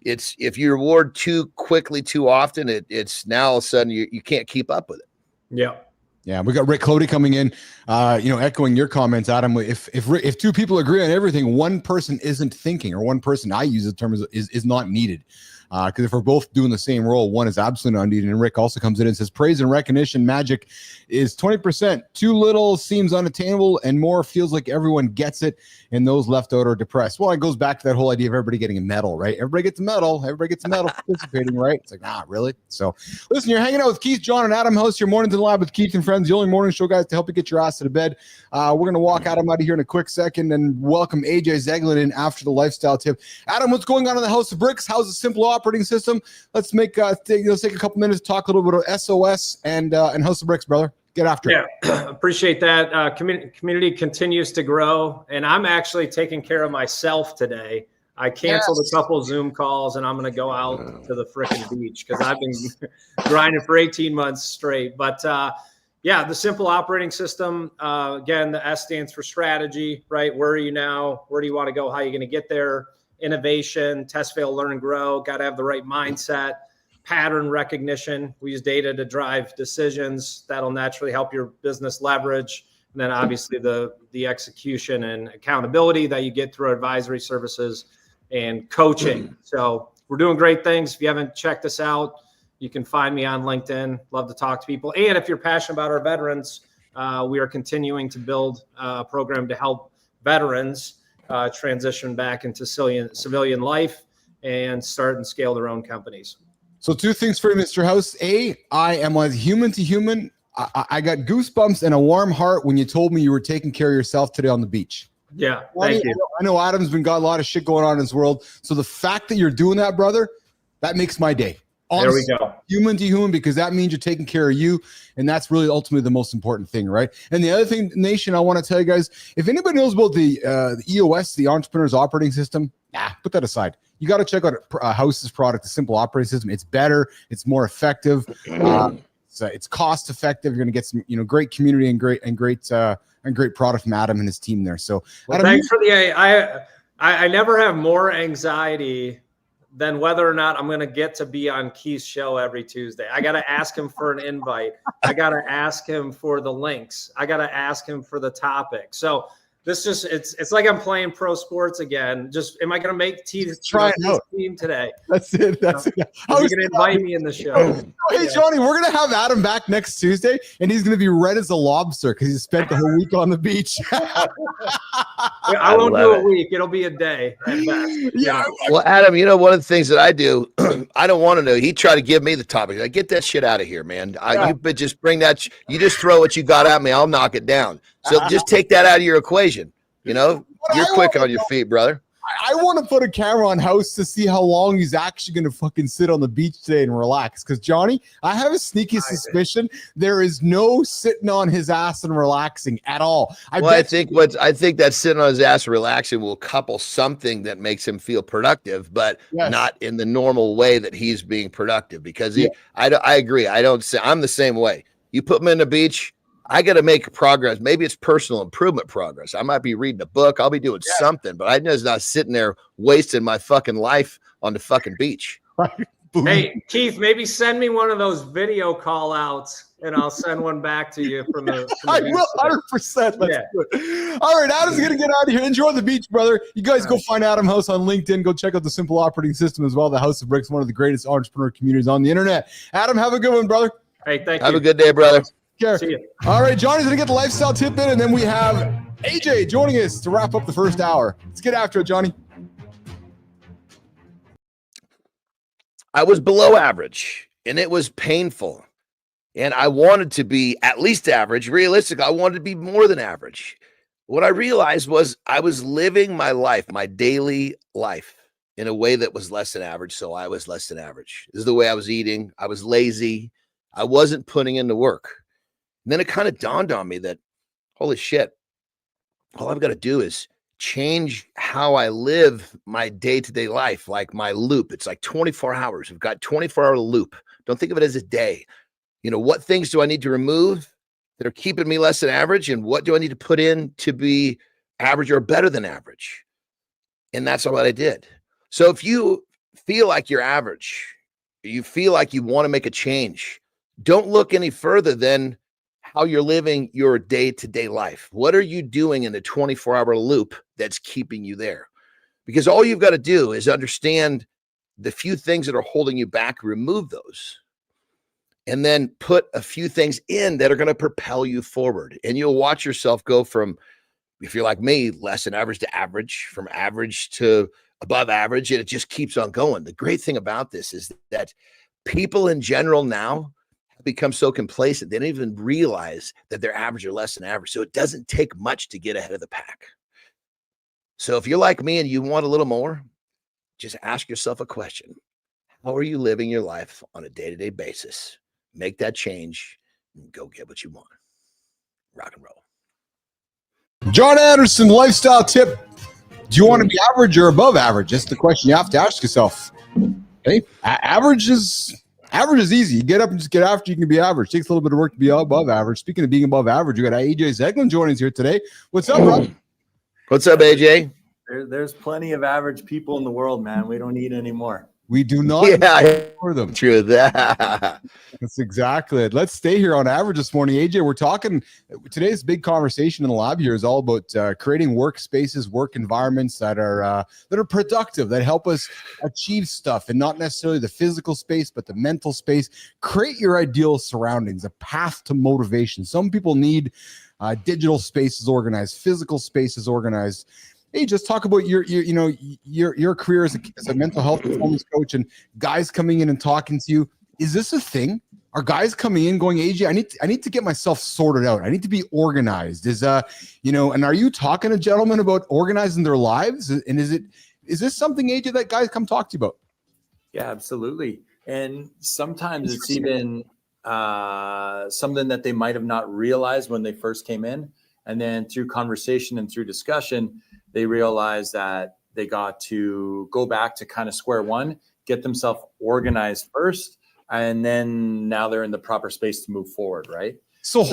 if you reward too quickly, too often, it's now all of a sudden you can't keep up with it. Yeah. Yeah, we got Rick Clody coming in, echoing your comments, Adam. If two people agree on everything, one person isn't thinking, or one person, I use the term, is not needed. Because if we're both doing the same role, one is absolutely unneeded. And Rick also comes in and says, praise and recognition magic is 20%. Too little seems unattainable, and more feels like everyone gets it, and those left out are depressed. Well, it goes back to that whole idea of everybody getting a medal, right? Everybody gets a medal participating, right? It's like, really? So listen, you're hanging out with Keith, John, and Adam, host your Mornings in the Lab with Keith and Friends, the only morning show, guys, to help you get your ass to bed. We're going to walk Adam out of here in a quick second and welcome AJ Zeglen in after the lifestyle tip. Adam, what's going on in the House of Bricks? How's the simple operating system? Let's take a couple minutes to talk a little bit about SOS and House of Bricks, brother. Get after it. Yeah, appreciate that. Community continues to grow, and I'm actually taking care of myself today. I canceled a couple Zoom calls, and I'm going to go out to the frickin' beach because I've been grinding for 18 months straight. But the simple operating system, again, the S stands for strategy, right? Where are you now? Where do you want to go? How are you going to get there? Innovation, test, fail, learn, and grow. Got to have the right mindset. Pattern recognition. We use data to drive decisions. That'll naturally help your business leverage. And then obviously the execution and accountability that you get through advisory services and coaching. So we're doing great things. If you haven't checked us out, You can find me on LinkedIn. Love to talk to people. And if you're passionate about our veterans, we are continuing to build a program to help veterans transition back into civilian life and start and scale their own companies. So 2 things for you, Mr. House. I am as human to human. I got goosebumps and a warm heart when you told me you were taking care of yourself today on the beach. Yeah, thank you. I know Adam's got a lot of shit going on in his world. So the fact that you're doing that, brother, that makes my day. Honestly, there we go. Human to human, because that means you're taking care of you. And that's really ultimately the most important thing, right? And the other thing, Nation, I want to tell you guys, if anybody knows about the EOS, the Entrepreneur's Operating System, put that aside. You got to check out House's product, the Simple Operating System. It's better. It's more effective. It's cost effective. You're going to get some, great community and great product from Adam and his team there. So, well, Adam, thanks for the. I never have more anxiety than whether or not I'm going to get to be on Keith's show every Tuesday. I got to ask him for an invite. I got to ask him for the links. I got to ask him for the topic. So this just it's like I'm playing pro sports again. Just am I going to make team today? That's it. That's it. Are you going to invite me in the show? Hey, Johnny, we're going to have Adam back next Tuesday, and he's going to be red as a lobster because he spent the whole week on the beach. I won't do a week. It'll be a day at best. Yeah. Well, Adam, one of the things that I do, I don't want to know. He tried to give me the topic. I get that shit out of here, man. You just bring that. You just throw what you got at me. I'll knock it down. So just take that out of your equation. You're quick on your feet, brother. I want to put a camera on House to see how long he's actually going to fucking sit on the beach today and relax. Because, Johnny, I have a sneaky suspicion there is no sitting on his ass and relaxing at all. I think that sitting on his ass and relaxing will couple something that makes him feel productive, but not in the normal way that he's being productive. Because I agree. I'm the same way. You put him in the beach, I got to make progress. Maybe it's personal improvement progress. I might be reading a book. I'll be doing something, but I'm just not sitting there wasting my fucking life on the fucking beach. Hey, Keith, maybe send me one of those video call outs and I'll send one back to you from the I will 100%. Let's do it. All right, Adam's going to get out of here. Enjoy the beach, brother. You guys go find Adam House on LinkedIn. Go check out the Simple Operating System as well. The House of Bricks, one of the greatest entrepreneur communities on the internet. Adam, have a good one, brother. Hey, thank you. Have a good day, brother. See you. All right, Johnny's going to get the lifestyle tip in, and then we have AJ joining us to wrap up the first hour. Let's get after it, Johnny. I was below average, and it was painful. And I wanted to be at least average. Realistic, I wanted to be more than average. What I realized was I was living my life, my daily life, in a way that was less than average, so I was less than average. This is the way I was eating. I was lazy. I wasn't putting in the work. And then it kind of dawned on me that, holy shit, all I've got to do is change how I live my day-to-day life, like my loop. It's like 24 hours. I've got 24-hour loop. Don't think of it as a day. What things do I need to remove that are keeping me less than average? And what do I need to put in to be average or better than average? And that's what I did. So if you feel like you're average, you feel like you want to make a change, don't look any further than how you're living your day-to-day life. What are you doing in the 24-hour loop that's keeping you there? Because all you've got to do is understand the few things that are holding you back, remove those, and then put a few things in that are going to propel you forward. And you'll watch yourself go from, if you're like me, less than average to average, from average to above average, and it just keeps on going. The great thing about this is that people in general now have become so complacent, they don't even realize that they're average or less than average. So it doesn't take much to get ahead of the pack. So if you're like me and you want a little more, just ask yourself a question. How are you living your life on a day-to-day basis? Make that change and go get what you want. Rock and roll. John Andersen, lifestyle tip. Do you want to be average or above average? That's the question you have to ask yourself. Okay, average is easy. You get up and just get after. You can be average. Takes a little bit of work to be above average. Speaking of being above average, you got AJ Zeglen joining us here today. What's up, bro? What's up, AJ? There's plenty of average people in the world, man. We don't need any more. We do not ignore them. True that. That's exactly it. Let's stay here on average this morning. AJ, we're talking, today's big conversation in the lab here is all about creating workspaces, work environments that are productive, that help us achieve stuff, and not necessarily the physical space, but the mental space. Create your ideal surroundings, a path to motivation. Some people need digital spaces organized, physical spaces organized. Hey, just talk about your career as a mental health performance coach, and guys coming in and talking to you. Is this a thing? Are guys coming in going, AJ, I need to get myself sorted out. I need to be organized. And are you talking to gentlemen about organizing their lives? And is this something, AJ, that guys come talk to you about? Yeah, absolutely. And sometimes it's even something that they might have not realized when they first came in. And then through conversation and through discussion, they realize that they got to go back to kind of square one, get themselves organized first, and then now they're in the proper space to move forward, right? So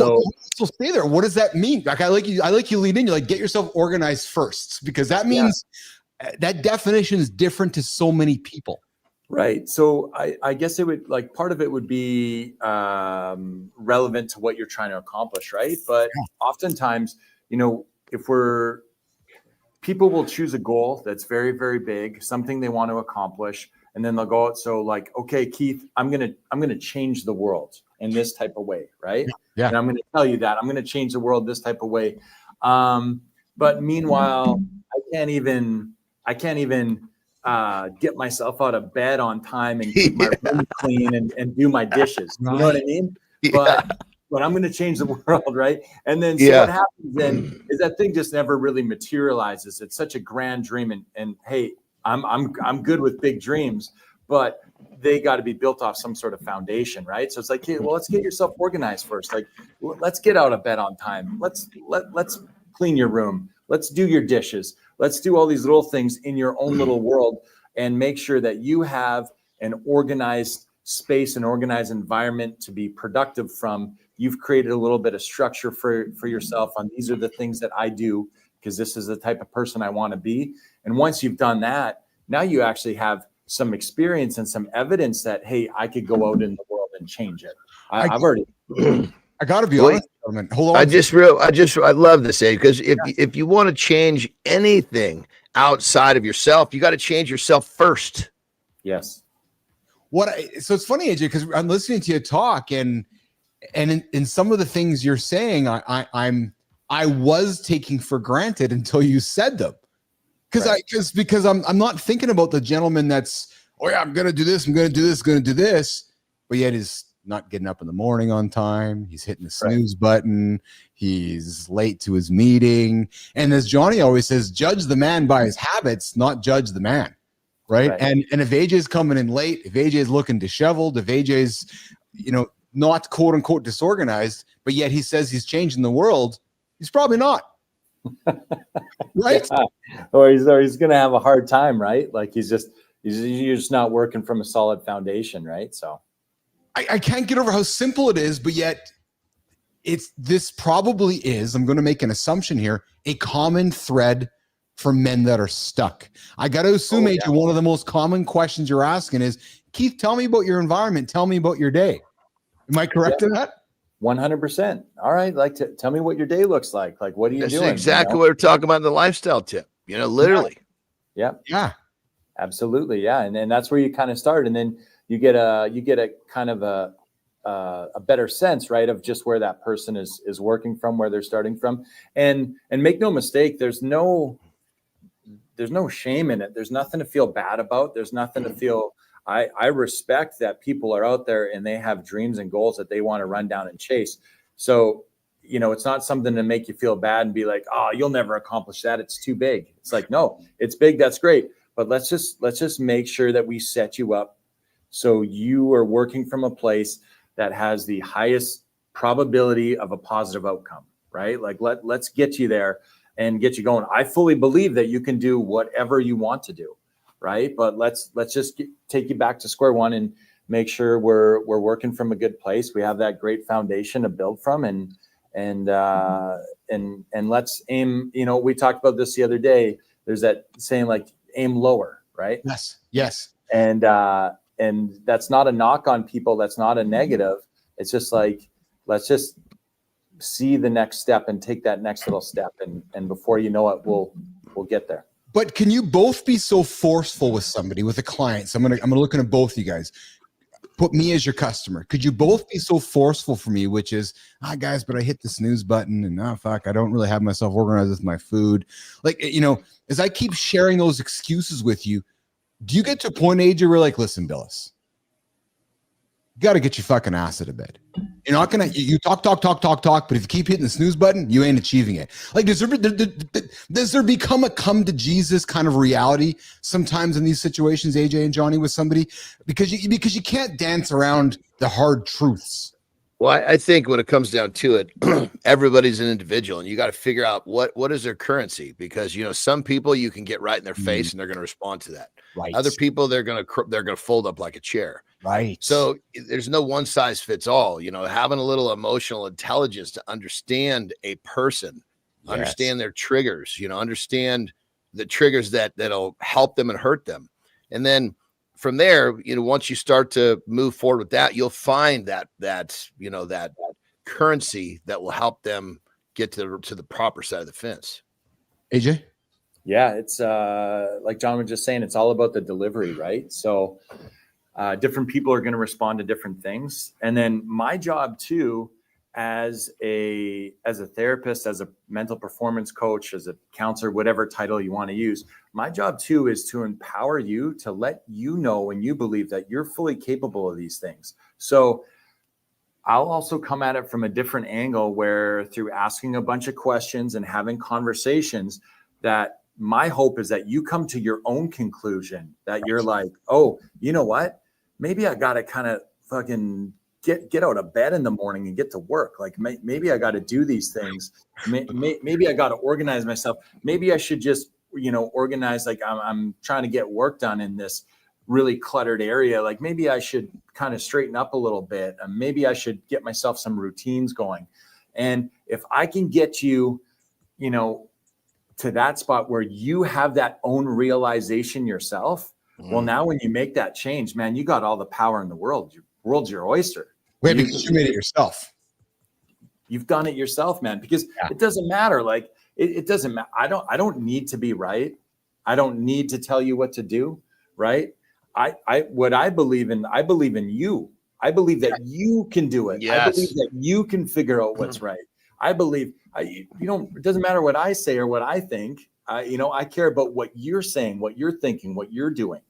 stay there. What does that mean? Like I like you lead in. You're like, get yourself organized first, because that means that definition is different to so many people. Right. So I guess it would, like, part of it would be relevant to what you're trying to accomplish, right? But oftentimes, people will choose a goal that's very, very big, something they want to accomplish, and then they'll go out. So like, okay, Keith, I'm gonna change the world in this type of way, right? Yeah. And I'm gonna tell you that I'm gonna change the world this type of way. But meanwhile, I can't even get myself out of bed on time and keep my room clean and do my dishes. You know what I mean? But I'm going to change the world, right? And then what happens then is that thing just never really materializes. It's such a grand dream, and hey, I'm good with big dreams, but they got to be built off some sort of foundation, right? So it's like, hey, well, let's get yourself organized first. Like, let's get out of bed on time. Let's clean your room. Let's do your dishes. Let's do all these little things in your own little world, and make sure that you have an organized space, an organized environment to be productive from. You've created a little bit of structure for yourself on, these are the things that I do because this is the type of person I want to be. And once you've done that, now you actually have some experience and some evidence that, hey, I could go out in the world and change it. I got to be honest. Hold on. I love this, because if you want to change anything outside of yourself, you got to change yourself first. Yes. So it's funny, AJ, because I'm listening to you talk, and in some of the things you're saying, I was taking for granted until you said them. Because I'm not thinking about the gentleman that's, oh yeah, I'm gonna do this, gonna do this, but yet he's not getting up in the morning on time. He's hitting the snooze button. He's late to his meeting. And as Johnny always says, judge the man by his habits, not judge the man. Right. And if AJ's coming in late, if AJ's looking disheveled, if AJ's, not quote unquote disorganized, but yet he says he's changing the world, he's probably not. Right. Or he's going to have a hard time, right? Like you're just not working from a solid foundation. Right. So I can't get over how simple it is, but yet this probably is, I'm going to make an assumption here, a common thread for men that are stuck. I got to assume, AJ, one of the most common questions you're asking is, Keith, tell me about your environment. Tell me about your day. Am I correct in that? 100%. All right. Like, tell me what your day looks like. Like, what are you doing? That's exactly what we're talking about in the lifestyle tip, literally. Yeah. Yeah. Absolutely. Yeah. And that's where you kind of start. And then you get a kind of a better sense, right, of just where that person is working from, where they're starting from. And make no mistake, there's no shame in it. There's nothing to feel bad about. There's nothing to feel. I respect that people are out there and they have dreams and goals that they want to run down and chase. So, it's not something to make you feel bad and be like, oh, you'll never accomplish that. It's too big. It's like, no, it's big. That's great. But let's just make sure that we set you up so you are working from a place that has the highest probability of a positive outcome, right? Like let's get you there and get you going. I fully believe that you can do whatever you want to do, right? But let's just take you back to square one and make sure we're working from a good place. We have that great foundation to build from, and let's aim. We talked about this the other day. There's that saying, like, aim lower, right? Yes. And that's not a knock on people. That's not a negative. It's just like, let's just see the next step and take that next little step. And before you know it, we'll get there. But can you both be so forceful with somebody, with a client? So I'm gonna look at both of you guys. Put me as your customer. Could you both be so forceful for me, which is, guys, but I hit the snooze button and fuck, I don't really have myself organized with my food. Like, as I keep sharing those excuses with you, do you get to a point, AJ, where you're like, listen, Billis, you got to get your fucking ass out of bed. You're not going to, you talk, but if you keep hitting the snooze button, you ain't achieving it. Like, does there become a come to Jesus kind of reality sometimes in these situations, AJ and Johnny, with somebody? Because you can't dance around the hard truths. Well, I think when it comes down to it, everybody's an individual, and you got to figure out what is their currency, because some people you can get right in their face and they're going to respond to that. Right. Other people they're going to fold up like a chair. Right. So there's no one size fits all. Having a little emotional intelligence to understand a person, understand their triggers. Understand the triggers that'll help them and hurt them, and then from there, once you start to move forward with that, you'll find that currency that will help them get to the proper side of the fence. AJ? Yeah, it's like John was just saying, it's all about the delivery, right? So different people are going to respond to different things. And then my job too, as a therapist, as a mental performance coach, as a counselor, whatever title you want to use, my job too is to empower you, to let you know and you believe that you're fully capable of these things. So I'll also come at it from a different angle, where through asking a bunch of questions and having conversations, that my hope is that you come to your own conclusion, that you're like, oh, you know what? Maybe I got to kind of fucking get out of bed in the morning and get to work. Like maybe I got to do these things. Maybe I got to organize myself. Maybe I should just, organize, like I'm trying to get work done in this really cluttered area. Like maybe I should kind of straighten up a little bit, and maybe I should get myself some routines going. And if I can get you, to that spot where you have that own realization yourself, well, now when you make that change, man, you got all the power in the world. Your world's your oyster. Wait, because you made it yourself. You've done it yourself, man, because it doesn't matter. Like it doesn't matter. I don't need to be right. I don't need to tell you what to do. Right. What I believe in you. I believe that you can do it. Yes. I believe that you can figure out what's right. I believe it doesn't matter what I say or what I think. I care about what you're saying, what you're thinking, what you're doing.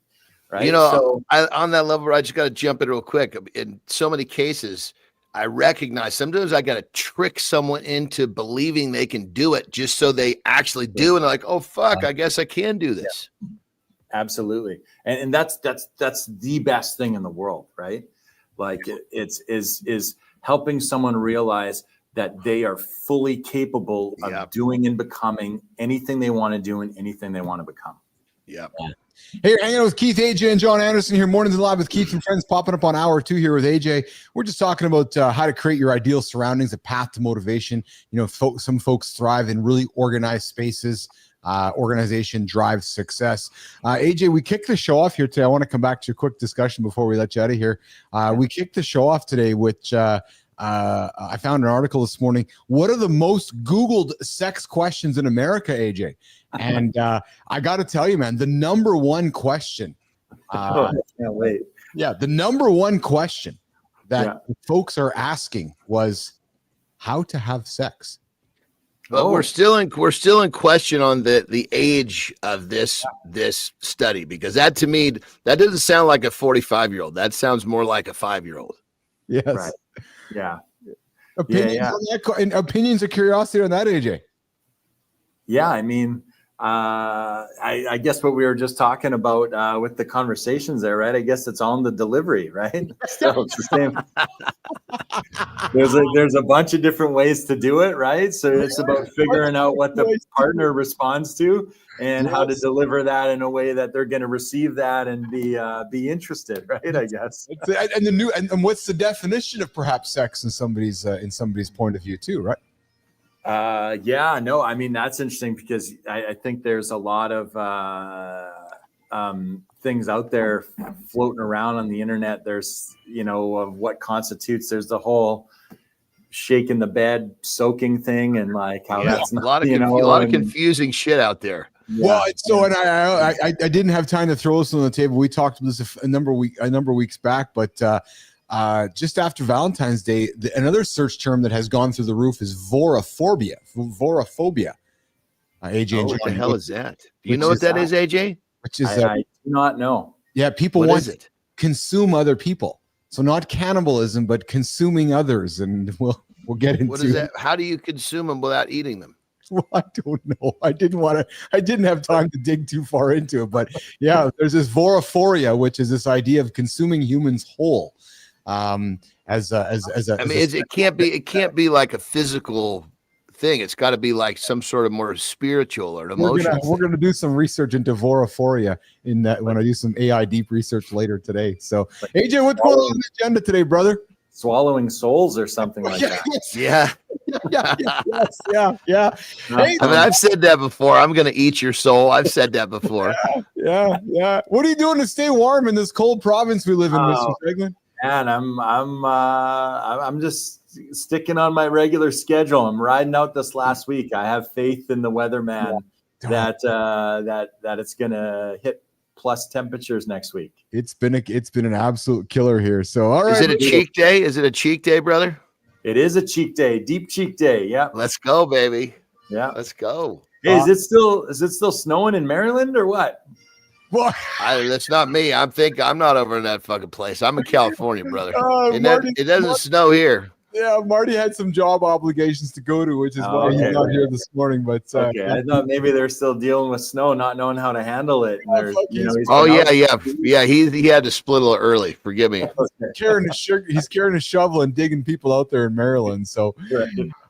Right. On that level, I just got to jump in real quick. In so many cases, I recognize sometimes I got to trick someone into believing they can do it just so they actually do. And they're like, oh, fuck, I guess I can do this. Yeah. Absolutely. And that's the best thing in the world. Right. Like it's helping someone realize that they are fully capable of doing and becoming anything they want to do and anything they want to become. Yeah. Hey, you're hanging out with Keith, AJ, and John Andersen here. Mornings Live with Keith and Friends, popping up on hour 2 here with AJ. We're just talking about how to create your ideal surroundings, a path to motivation. Some folks thrive in really organized spaces. Organization drives success. AJ, we kicked the show off here today. I want to come back to a quick discussion before we let you out of here. We kicked the show off today, which I found an article this morning. What are the most Googled sex questions in America, AJ? And I got to tell you, man, the number one question. I can't wait. Yeah, the number one question that folks are asking was how to have sex. But we're still in question on the age of this study, because that, to me, that doesn't sound like a 45-year-old. That sounds more like a 5-year-old. Yes. Right. Yeah. Opinions or curiosity on that, AJ? Yeah, I mean, I guess what we were just talking about with the conversations there, right? I guess it's on the delivery, right? So it's the same. There's a bunch of different ways to do it, right? So it's about figuring out what the partner responds to and how to deliver that in a way that they're going to receive that and be interested, right? I guess. And what's the definition of perhaps sex in somebody's point of view too, right? I mean, that's interesting, because I think there's a lot of things out there floating around on the internet. There's, of what constitutes, there's the whole shaking the bed, soaking thing, and like how that's a not, lot of confusing shit out there. Yeah. Well, so and I didn't have time to throw this on the table. We talked about this a number of weeks back, but just after Valentine's Day, another search term that has gone through the roof is vorophobia. AJ, what the hell is that? Do you know what that is, AJ? Which is I do not know. Yeah, people what want is it? to consume other people. So not cannibalism, but consuming others, and we'll get into what is that. How do you consume them without eating them? Well, I don't know. I didn't have time to dig too far into it, but yeah, there's this vorophoria, which is this idea of consuming humans whole. It can't be like a physical thing. It's got to be like some sort of more spiritual or emotional. We're gonna do some research into vorophoria in that when I do some AI deep research later today. So, AJ, what's going on the agenda today, brother? Swallowing souls or something like that. Yeah. Yeah. Hey, I've said that before. I'm going to eat your soul. I've said that before. Yeah. What are you doing to stay warm in this cold province we live in, Mr. Zeglen? Man, I'm just sticking on my regular schedule. I'm riding out this last week. I have faith in the weatherman that it's going to hit plus temperatures next week. It's been an absolute killer here. So, all right. Is it a cheek day? Is it a cheek day, brother? It is a cheek day, deep cheek day. Yeah. Let's go, baby. Yeah. Let's go. Hey, is it still snowing in Maryland or what? What? That's not me. I'm not over in that fucking place. I'm in California, brother. It doesn't snow here. Yeah, Marty had some job obligations to go to, which is why he's not here this morning. But I thought maybe they're still dealing with snow, not knowing how to handle it. He had to split a little early. Forgive me. He's carrying a shovel and digging people out there in Maryland. So,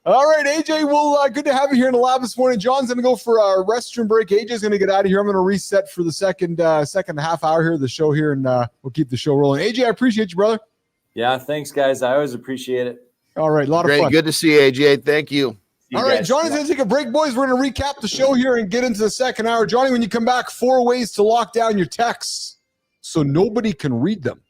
all right, AJ. Well, good to have you here in the lab this morning. John's going to go for a restroom break. AJ's going to get out of here. I'm going to reset for the second half hour here of the show here, and we'll keep the show rolling. AJ, I appreciate you, brother. Yeah, thanks, guys. I always appreciate it. All right, a lot of fun. Good to see you, AJ. Thank you. All right, Johnny's going to take a break, boys. We're going to recap the show here and get into the second hour. Johnny, when you come back, 4 ways to lock down your texts so nobody can read them.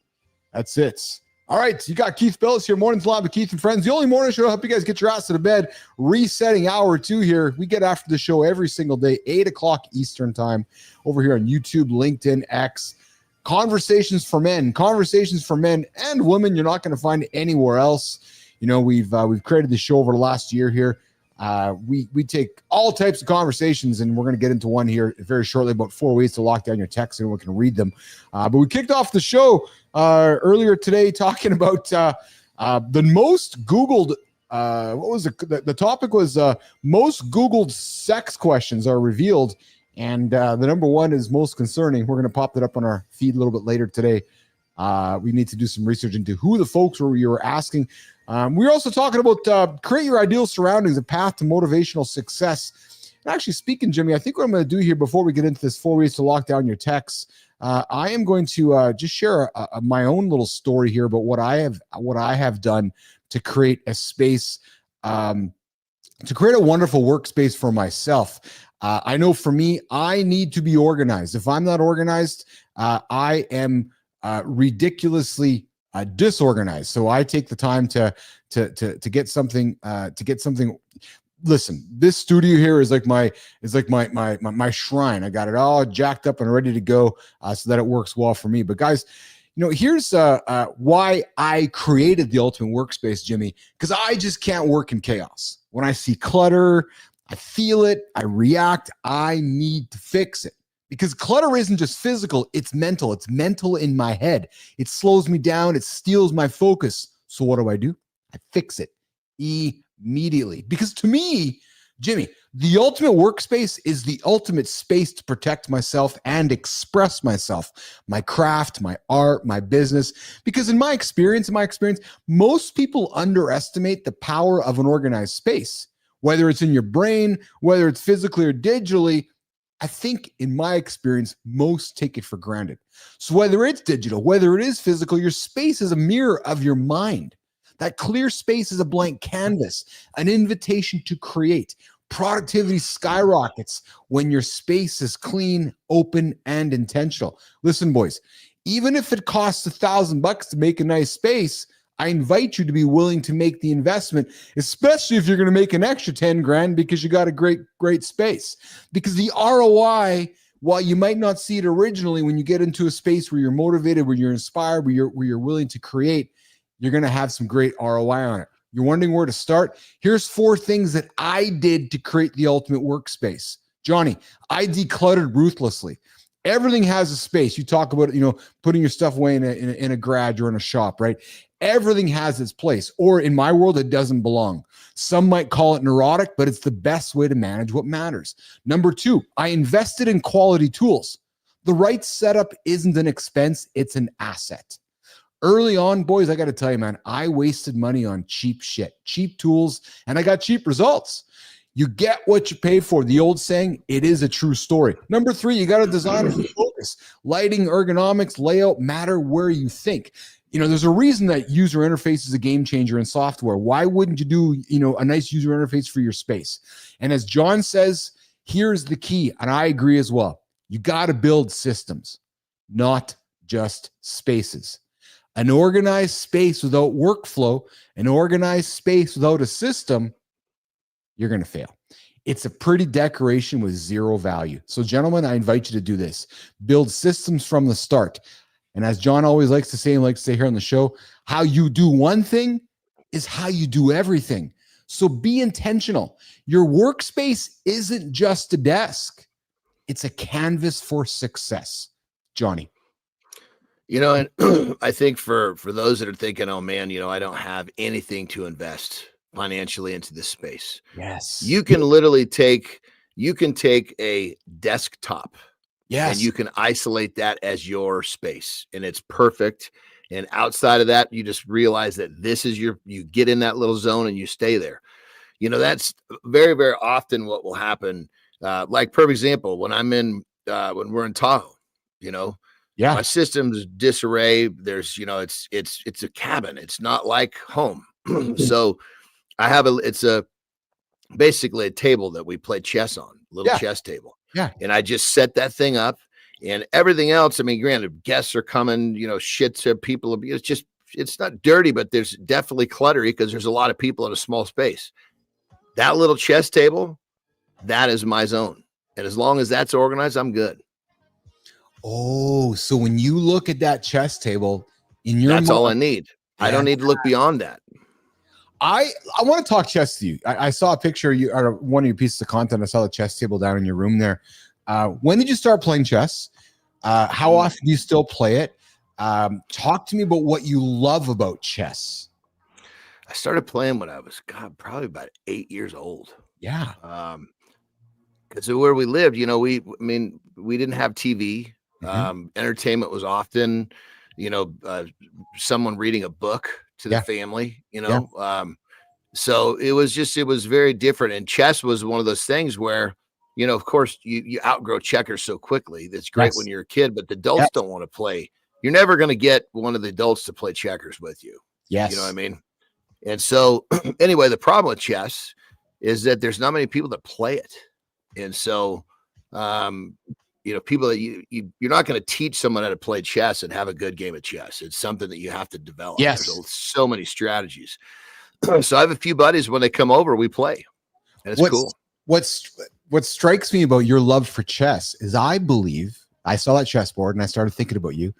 That's it. All right, you got Keith Billis here, Mornings Live with Keith and Friends. The only morning show to help you guys get your ass to bed. Resetting hour 2 here. We get after the show every single day, 8 o'clock Eastern time, over here on YouTube, LinkedIn, X. Conversations for men and women. You're not going to find anywhere else. You know, we've created the show over the last year here. We take all types of conversations, and we're going to get into one here very shortly about 4 ways to lock down your texts, and we can read them. But we kicked off the show earlier today talking about the most Googled. What was the topic was most Googled sex questions are revealed, and the number one is most concerning. We're going to pop that up on our feed a little bit later today. We need to do some research into who the folks were you were asking. We're also talking about create your ideal surroundings, a path to motivational success. And actually speaking, Jimmy, I think what I'm going to do here before we get into this 4 ways to lock down your texts, I am going to just share my own little story here about what I have done to create a space, to create a wonderful workspace for myself. I know for me, I need to be organized. If I'm not organized, I am ridiculously disorganized. So I take the time to get something Listen, this studio here is like my shrine. I got it all jacked up and ready to go so that it works well for me. But guys, you know, here's why I created the Ultimate Workspace, Jimmy, because I just can't work in chaos. When I see clutter, I feel it, I react, I need to fix it. Because clutter isn't just physical, it's mental. It's mental in my head. It slows me down. It steals my focus. So what do? I fix it immediately. Because to me, Jimmy, the Ultimate Workspace is the ultimate space to protect myself and express myself, my craft, my art, my business. Because in my experience, most people underestimate the power of an organized space. Whether it's in your brain, whether it's physically or digitally, I think in my experience, most take it for granted. So whether it's digital, whether it is physical, your space is a mirror of your mind. That clear space is a blank canvas, an invitation to create. Productivity skyrockets when your space is clean, open, and intentional. Listen, boys, even if it costs $1,000 to make a nice space, I invite you to be willing to make the investment, especially if you're going to make an extra 10 grand because you got a great space. Because the ROI, while you might not see it originally, when you get into a space where you're motivated, where you're inspired, where you're willing to create, you're going to have some great ROI on it. You're wondering where to start? Here's 4 things that I did to create the ultimate workspace. Johnny, I decluttered ruthlessly. Everything has a space. You talk about, putting your stuff away in a garage or in a shop, right? Everything has its place, or in my world, it doesn't belong. Some might call it neurotic, but it's the best way to manage what matters. Number 2, I invested in quality tools. The right setup isn't an expense, it's an asset. Early on, boys, I got to tell you, man, I wasted money on cheap shit, cheap tools, and I got cheap results. You get what you pay for. The old saying, it is a true story. Number 3, you got to design for focus. Lighting, ergonomics, layout matter where you think. There's a reason that user interface is a game changer in software. Why wouldn't you do, a nice user interface for your space? And as John says, here's the key, and I agree as well. You got to build systems, not just spaces. An organized space without workflow, an organized space without a system, you're going to fail. It's a pretty decoration with zero value. So, gentlemen, I invite you to do this. Build systems from the start. And as John always likes to say, and likes to say here on the show, how you do one thing is how you do everything. So be intentional. Your workspace isn't just a desk. It's a canvas for success. Johnny. And I think for those that are thinking, oh man, I don't have anything to invest financially into this space. Yes. You can literally take a desktop. Yes. And you can isolate that as your space, and it's perfect. And outside of that, you just realize that this is you get in that little zone and you stay there. That's very, very often what will happen. Like, perfect example, when when we're in Tahoe, my system's disarray. There's, it's a cabin. It's not like home. So I have basically a table that we play chess on, little chess table. Yeah. And I just set that thing up, and everything else. I mean, granted, guests are coming, shits are people. It's not dirty, but there's definitely cluttery because there's a lot of people in a small space. That little chess table, that is my zone. And as long as that's organized, I'm good. Oh, so when you look at that chess table that's all I need. I don't need to look beyond that. I want to talk chess to you. I saw a picture of you, or one of your pieces of content. I saw the chess table down in your room there. When did you start playing chess? How often do you still play it? Talk to me about what you love about chess. I started playing when I was probably about 8 years old. Yeah. Because where we lived, we didn't have TV. Entertainment was often, someone reading a book to the family, so it was very different. And chess was one of those things where, of course you outgrow checkers so quickly. That's great when you're a kid, but the adults don't want to play. You're never going to get one of the adults to play checkers with you. Yes. You know what I mean? And so anyway, the problem with chess is that there's not many people that play it. And so, people that you're not going to teach someone how to play chess and have a good game of chess. It's something that you have to develop. Yes. There's so many strategies. So I have a few buddies, when they come over, we play, and it's cool. What strikes me about your love for chess is I saw that chessboard and I started thinking about you.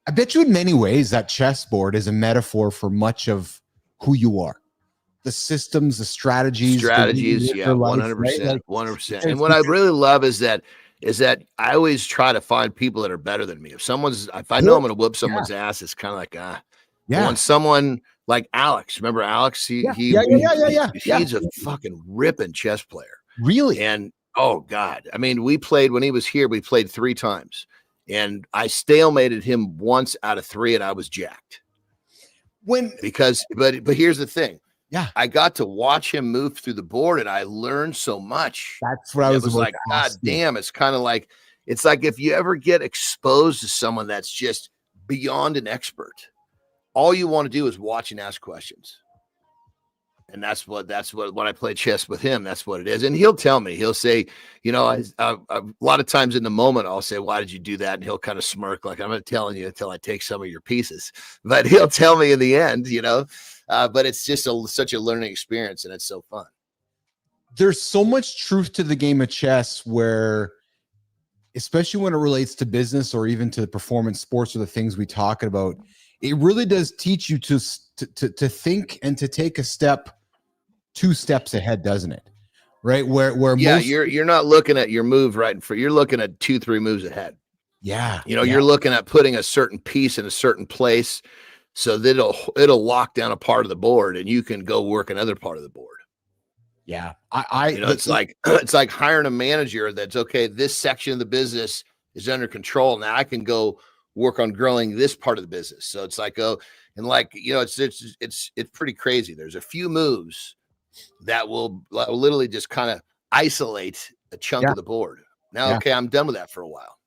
I bet you in many ways that chessboard is a metaphor for much of who you are. The systems, the strategies. Yeah, 100%, 100%. And what I really love is that I always try to find people that are better than me. If I know I'm going to whoop someone's ass, it's kind of like, when someone like Alex, remember Alex? He's a fucking ripping chess player. Really? And oh God, I mean, when he was here, we played 3 times, and I stalemated him once out of 3, and I was jacked. But here's the thing. Yeah, I got to watch him move through the board, and I learned so much. That's what I was like. God damn! It's kind of like if you ever get exposed to someone that's just beyond an expert, all you want to do is watch and ask questions. And that's what when I play chess with him, that's what it is. And he'll tell me, he'll say, you know, a lot of times in the moment, I'll say, why did you do that? And he'll kind of smirk like, I'm not telling you until I take some of your pieces. But he'll tell me in the end, you know, but it's just such a learning experience, and it's so fun. There's so much truth to the game of chess where, especially when it relates to business or even to performance sports or the things we talk about, it really does teach you to think and to take a step, 2 steps ahead, doesn't it? Right? Where yeah, most, you're not looking at your move right for, you're looking at 2-3 moves ahead. Yeah. You know, you're looking at putting a certain piece in a certain place so that it'll lock down a part of the board and you can go work another part of the board. Yeah. You know, it's like hiring a manager that's okay, this section of the business is under control. Now I can go work on growing this part of the business. So it's like, oh, and like, you know, it's pretty crazy. There's a few moves that will literally just kind of isolate a chunk of the board. Now, okay, I'm done with that for a while.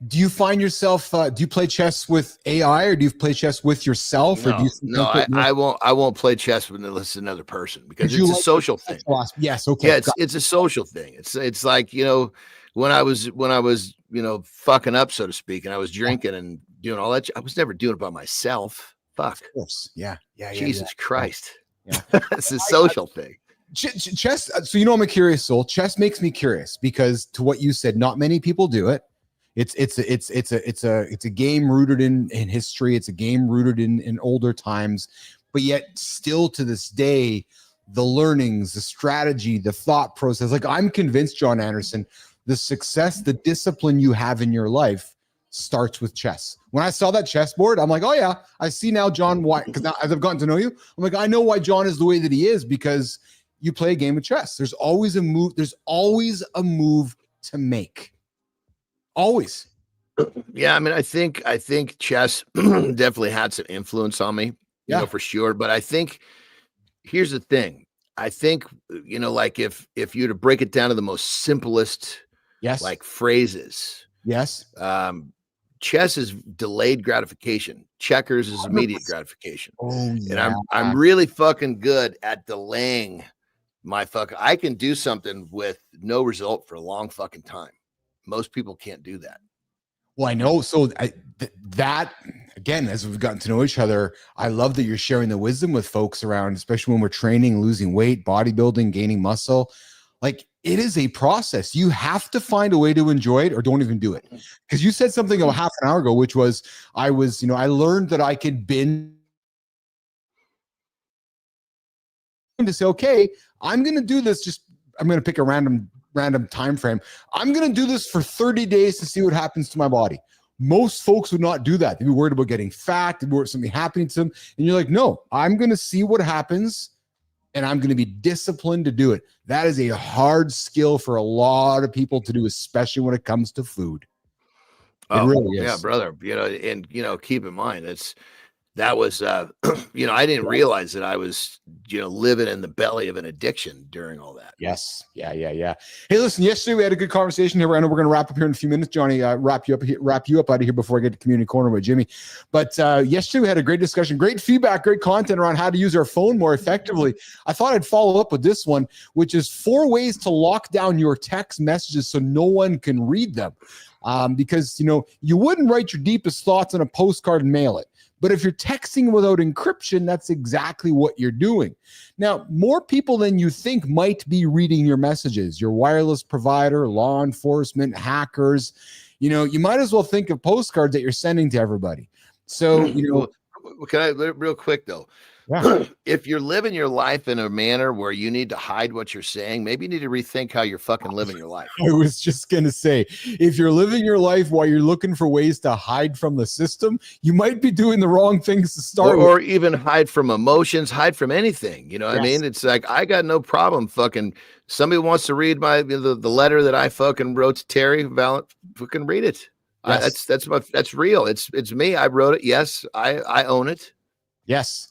Do you find yourself, do you play chess with AI or do you play chess with yourself? No, I won't play chess with another person because it's a social thing. Yes. Okay. Yeah. It's a social thing. It's like, you know, when I was, you know, fucking up, so to speak, and I was drinking and doing all that, I was never doing it by myself. Fuck. Of course. Yeah. Jesus Christ. Yeah. It's a social thing. Chess. So, you know, I'm a curious soul. Chess makes me curious because, to what you said, not many people do it. It's a game rooted in history. It's a game rooted in older times, but yet still to this day, the learnings, the strategy, the thought process. Like, I'm convinced, John Andersen, the success, the discipline you have in your life starts with chess. When I saw that chessboard, I'm like, oh yeah, I see now, John, why, because as I've gotten to know you, I'm like, I know why John is the way that he is, because you play a game of chess. There's always a move. There's always a move to make. Always. Yeah, I mean, I think chess definitely had some influence on me, you know, for sure. But I think here's the thing. I think, you know, like if you were to break it down to the most simplest, like phrases, chess is delayed gratification. Checkers is immediate gratification. Oh, yeah. And I'm really fucking good at delaying my I can do something with no result for a long fucking time. Most people can't do that. Well, I know. So that, again, as we've gotten to know each other, I love that you're sharing the wisdom with folks around, especially when we're training, losing weight, bodybuilding, gaining muscle. Like, it is a process. You have to find a way to enjoy it, or don't even do it. Because you said something a half an hour ago, which was, I learned that I could binge to say, okay, I'm going to do this. I'm going to pick a random time frame. I'm going to do this for 30 days to see what happens to my body. Most folks would not do that. They'd be worried about getting fat. They'd be worried about something happening to them. And you're like, no, I'm going to see what happens, and I'm going to be disciplined to do it. That is a hard skill for a lot of people to do, especially when it comes to food. It really is. Yeah, brother. You know, and, you know, keep in mind, that was, you know, I didn't realize that I was, you know, living in the belly of an addiction during all that. Yes. Yeah. Hey, listen, yesterday we had a good conversation here. I know we're going to wrap up here in a few minutes, Johnny, wrap you up out of here before I get to Community Corner with Jimmy. But yesterday we had a great discussion, great feedback, great content around how to use our phone more effectively. I thought I'd follow up with this one, which is 4 ways to lock down your text messages so no one can read them. Because, you know, you wouldn't write your deepest thoughts on a postcard and mail it. But if you're texting without encryption, that's exactly what you're doing. Now, more people than you think might be reading your messages. Your wireless provider, law enforcement, hackers. You know, you might as well think of postcards that you're sending to everybody. So, you know. Can I, real quick though? Yeah. If you're living your life in a manner where you need to hide what you're saying, maybe you need to rethink how you're fucking living your life. I was just going to say, if you're living your life while you're looking for ways to hide from the system, you might be doing the wrong things to start with. Or even hide from emotions, hide from anything. You know what I mean? It's like, I got no problem fucking, somebody wants to read the letter that I fucking wrote to Terry, fucking read it. Yes. That's real. It's me. I wrote it. Yes. I own it. Yes.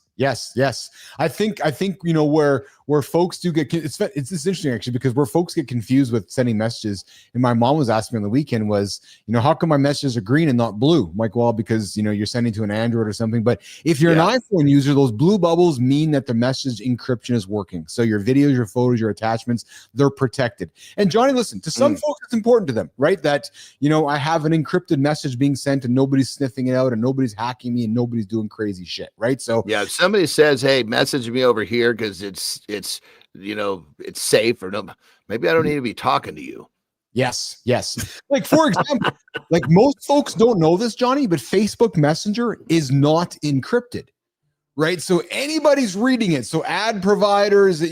I think, you know, where where folks do get, it's just interesting actually, because where folks get confused with sending messages, and my mom was asking me on the weekend was, how come my messages are green and not blue? I'm like, well, because, you're sending to an Android or something. But if you're an iPhone user, those blue bubbles mean that the message encryption is working. So your videos, your photos, your attachments, they're protected. And Johnny, listen, to some folks, it's important to them, right? That, I have an encrypted message being sent and nobody's sniffing it out and nobody's hacking me and nobody's doing crazy shit, right? So yeah, if somebody says, hey, message me over here because it's safe, or no, maybe I don't need to be talking to you. Yes. Like, for example, like most folks don't know this, Johnny, but Facebook Messenger is not encrypted, right? So anybody's reading it. So ad providers, and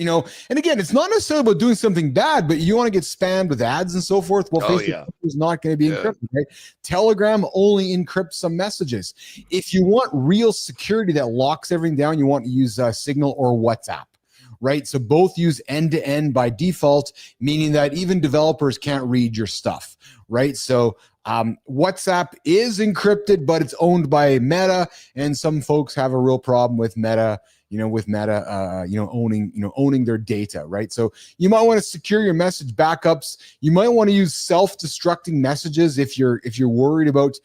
again, it's not necessarily about doing something bad, but you want to get spammed with ads and so forth. Well, Facebook is not going to be encrypted, right? Telegram only encrypts some messages. If you want real security that locks everything down, you want to use Signal or WhatsApp. Right. So both use end-to-end by default, meaning that even developers can't read your stuff. Right. So WhatsApp is encrypted, but it's owned by Meta. And some folks have a real problem with Meta, owning their data. Right. So you might want to secure your message backups. You might want to use self-destructing messages if you're worried about,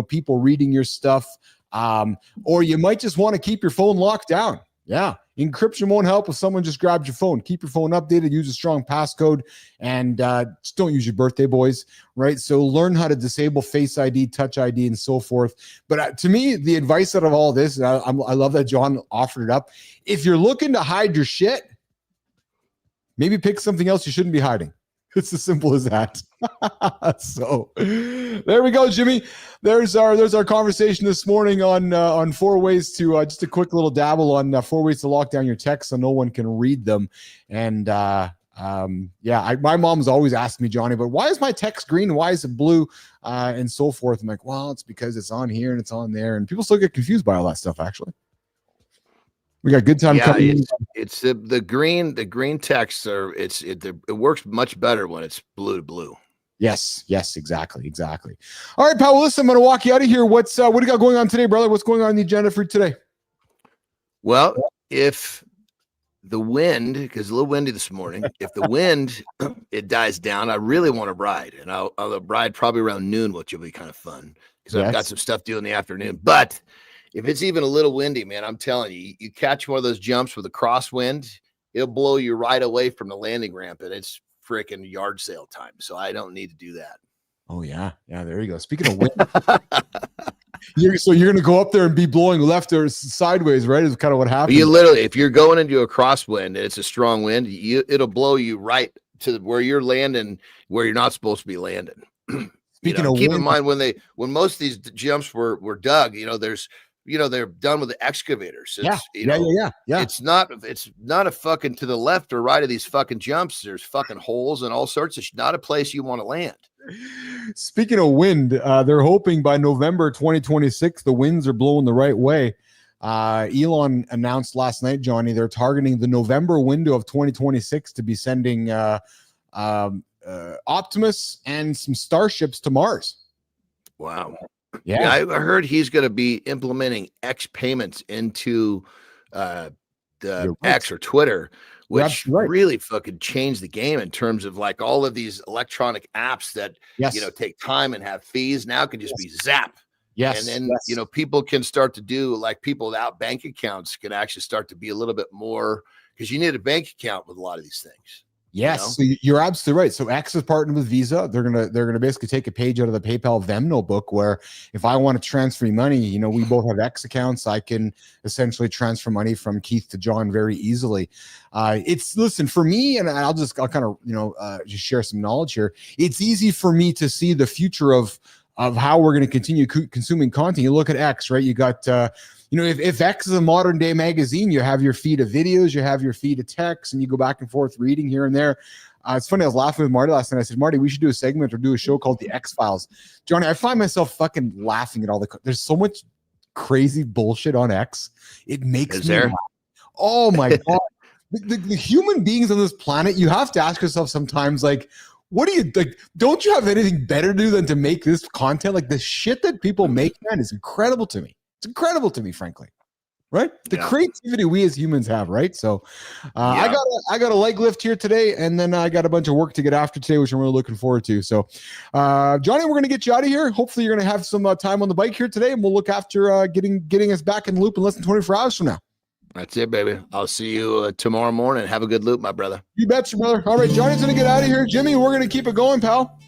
people reading your stuff. Or you might just want to keep your phone locked down. Yeah. Encryption won't help if someone just grabs your phone. Keep your phone updated, use a strong passcode, and just don't use your birthday boys, right? So learn how to disable Face ID, Touch ID, and so forth. But to me, the advice out of all this, and I love that John offered it up. If you're looking to hide your shit, maybe pick something else you shouldn't be hiding. It's as simple as that. So there we go, Jimmy. There's our conversation this morning on 4 ways to just a quick little dabble on 4 ways to lock down your texts so no one can read them. And my mom's always asking me, Johnny, but why is my text green? Why is it blue? And so forth. I'm like, well, it's because it's on here and it's on there, and people still get confused by all that stuff. Actually, we got good time coming. It's the green text it works much better when it's blue to blue. Yes, exactly. All right, pal. Well, listen, I'm going to walk you out of here. What do you got going on today, brother? What's going on the agenda for today? Well, if the wind, because it's a little windy this morning, if the wind it dies down, I really want to ride, and I'll ride probably around noon, which will be kind of fun because I've got some stuff to do in the afternoon. But if it's even a little windy, man, I'm telling you, you catch one of those jumps with a crosswind, it'll blow you right away from the landing ramp, and it's freaking yard sale time. So I don't need to do that. Oh yeah. There you go. Speaking of wind, you're going to go up there and be blowing left or sideways, right? Is kind of what happens. You literally, if you're going into a crosswind and it's a strong wind, it'll blow you right to where you're landing, where you're not supposed to be landing. Speaking of keep wind, in mind when most of these jumps were dug, they're done with the excavators. Yeah. It's not a fucking to the left or right of these fucking jumps. There's fucking holes and all sorts of not a place you want to land. Speaking of wind, they're hoping by November 2026, the winds are blowing the right way. Elon announced last night, Johnny, they're targeting the November window of 2026 to be sending Optimus and some starships to Mars. Wow. Yeah, I heard he's going to be implementing X payments into the X or Twitter, which really fucking changed the game in terms of like all of these electronic apps that take time and have fees. Now can just be zap. Yes. And then people can start to do, like, people without bank accounts can actually start to be a little bit more, because you need a bank account with a lot of these things. Yes, so you're absolutely right. So X is partnered with Visa. They're gonna basically take a page out of the PayPal Venmo book, where if I want to transfer money, we both have X accounts. I can essentially transfer money from Keith to John very easily. Listen, for me, and I'll kind of just share some knowledge here. It's easy for me to see the future of how we're going to continue consuming content. You look at X, right? You got if X is a modern day magazine, you have your feed of videos, you have your feed of text, and you go back and forth reading here and there. It's funny, I was laughing with Marty last night. I said, Marty, we should do a segment or do a show called The X Files. Johnny, I find myself fucking laughing at there's so much crazy bullshit on X. It makes me laugh. Oh my God. The human beings on this planet, you have to ask yourself sometimes, like, what do you like? Don't you have anything better to do than to make this content? Like, the shit that people make, man, is incredible to me. It's incredible to me, frankly. right? The creativity we as humans have, right? So I got a leg lift here today, and then I got a bunch of work to get after today, which I'm really looking forward to. So Johnny, we're going to get you out of here. Hopefully you're going to have some time on the bike here today, and we'll look after getting us back in the loop in less than 24 hours from now. That's it, baby. I'll see you tomorrow morning. Have a good loop, my brother. You betcha, brother. All right, Johnny's going to get out of here. Jimmy, we're going to keep it going, pal.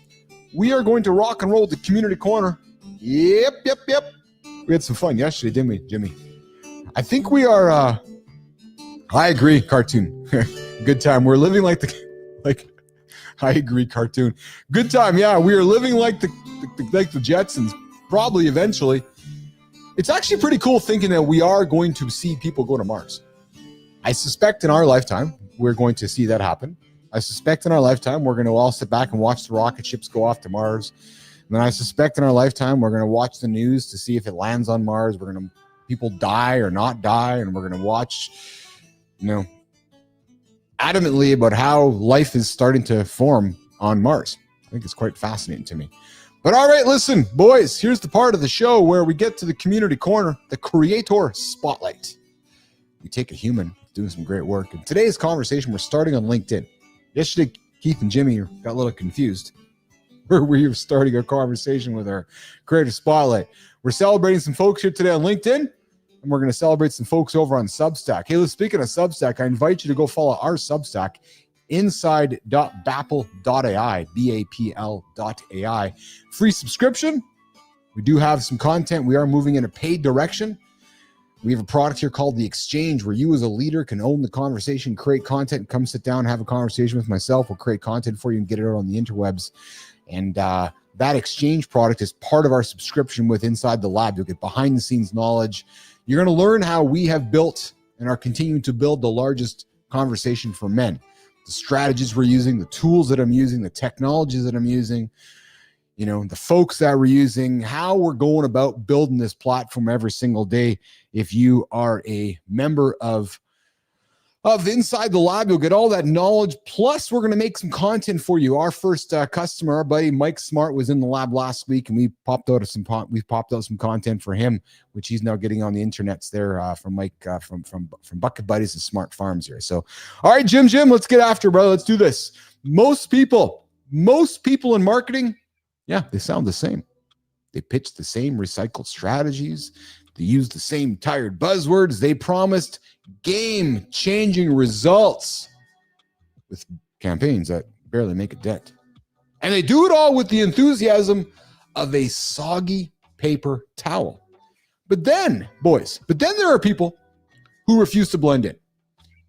We are going to rock and roll the community corner. Yep. We had some fun yesterday, didn't we, Jimmy? I think we are, I agree, cartoon. Good time. We're living like I agree, cartoon. Good time, yeah. We are living like the Jetsons, probably eventually. It's actually pretty cool thinking that we are going to see people go to Mars. I suspect in our lifetime, we're going to see that happen. I suspect in our lifetime, we're going to all sit back and watch the rocket ships go off to Mars. And then I suspect in our lifetime, we're going to watch the news to see if it lands on Mars. People die or not die. And we're going to watch, adamantly about how life is starting to form on Mars. I think it's quite fascinating to me. But all right, listen, boys, here's the part of the show where we get to the community corner, the creator spotlight. We take a human doing some great work. In today's conversation, we're starting on LinkedIn. Yesterday, Keith and Jimmy got a little confused. We were starting a conversation with our creator spotlight. We're celebrating some folks here today on LinkedIn, and we're going to celebrate some folks over on Substack. Hey, speaking of Substack, I invite you to go follow our Substack, inside.bapl.ai, bapl.ai. Free subscription. We do have some content. We are moving in a paid direction. We have a product here called The Exchange, where you as a leader can own the conversation, create content, come sit down, have a conversation with myself. We'll create content for you and get it out on the interwebs. And that Exchange product is part of our subscription with Inside the Lab. You'll get behind the scenes knowledge. You're going to learn how we have built and are continuing to build the largest conversation for men. The strategies we're using, the tools that I'm using, the technologies that I'm using, the folks that we're using, how we're going about building this platform every single day. If you are a member of Inside the Lab, you'll get all that knowledge. Plus, we're going to make some content for you. Our first customer, our buddy Mike Smart, was in the lab last week, and we popped out some content for him, which he's now getting on the internets there from Mike from Bucket Buddies and Smart Farms here. So, all right, Jim, let's get after it, brother. Let's do this. Most people in marketing, they sound the same. They pitch the same recycled strategies. They use the same tired buzzwords. They promised game-changing results with campaigns that barely make a dent. And they do it all with the enthusiasm of a soggy paper towel. But then there are people who refuse to blend in.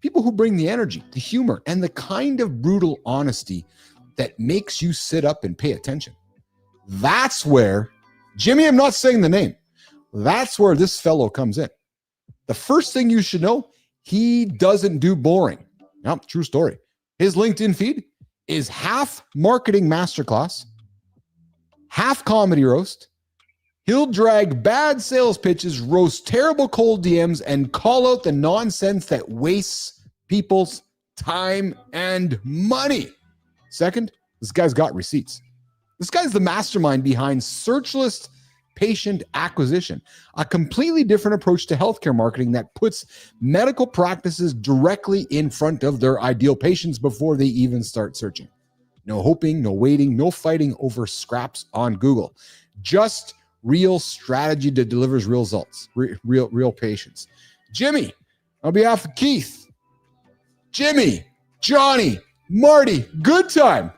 People who bring the energy, the humor, and the kind of brutal honesty that makes you sit up and pay attention. That's where, Jimmy, I'm not saying the name, that's where this fellow comes in. The first thing you should know, he doesn't do boring. No, true story. His LinkedIn feed is half marketing masterclass, half comedy roast. He'll drag bad sales pitches, roast terrible cold DMs, and call out the nonsense that wastes people's time and money. Second, this guy's got receipts. This guy's the mastermind behind search list patient acquisition, a completely different approach to healthcare marketing that puts medical practices directly in front of their ideal patients before they even start searching. No hoping, no waiting, no fighting over scraps on Google. Just real strategy that delivers real results, real patients. Jimmy, on behalf of Keith, Jimmy, Johnny, Marty, good time.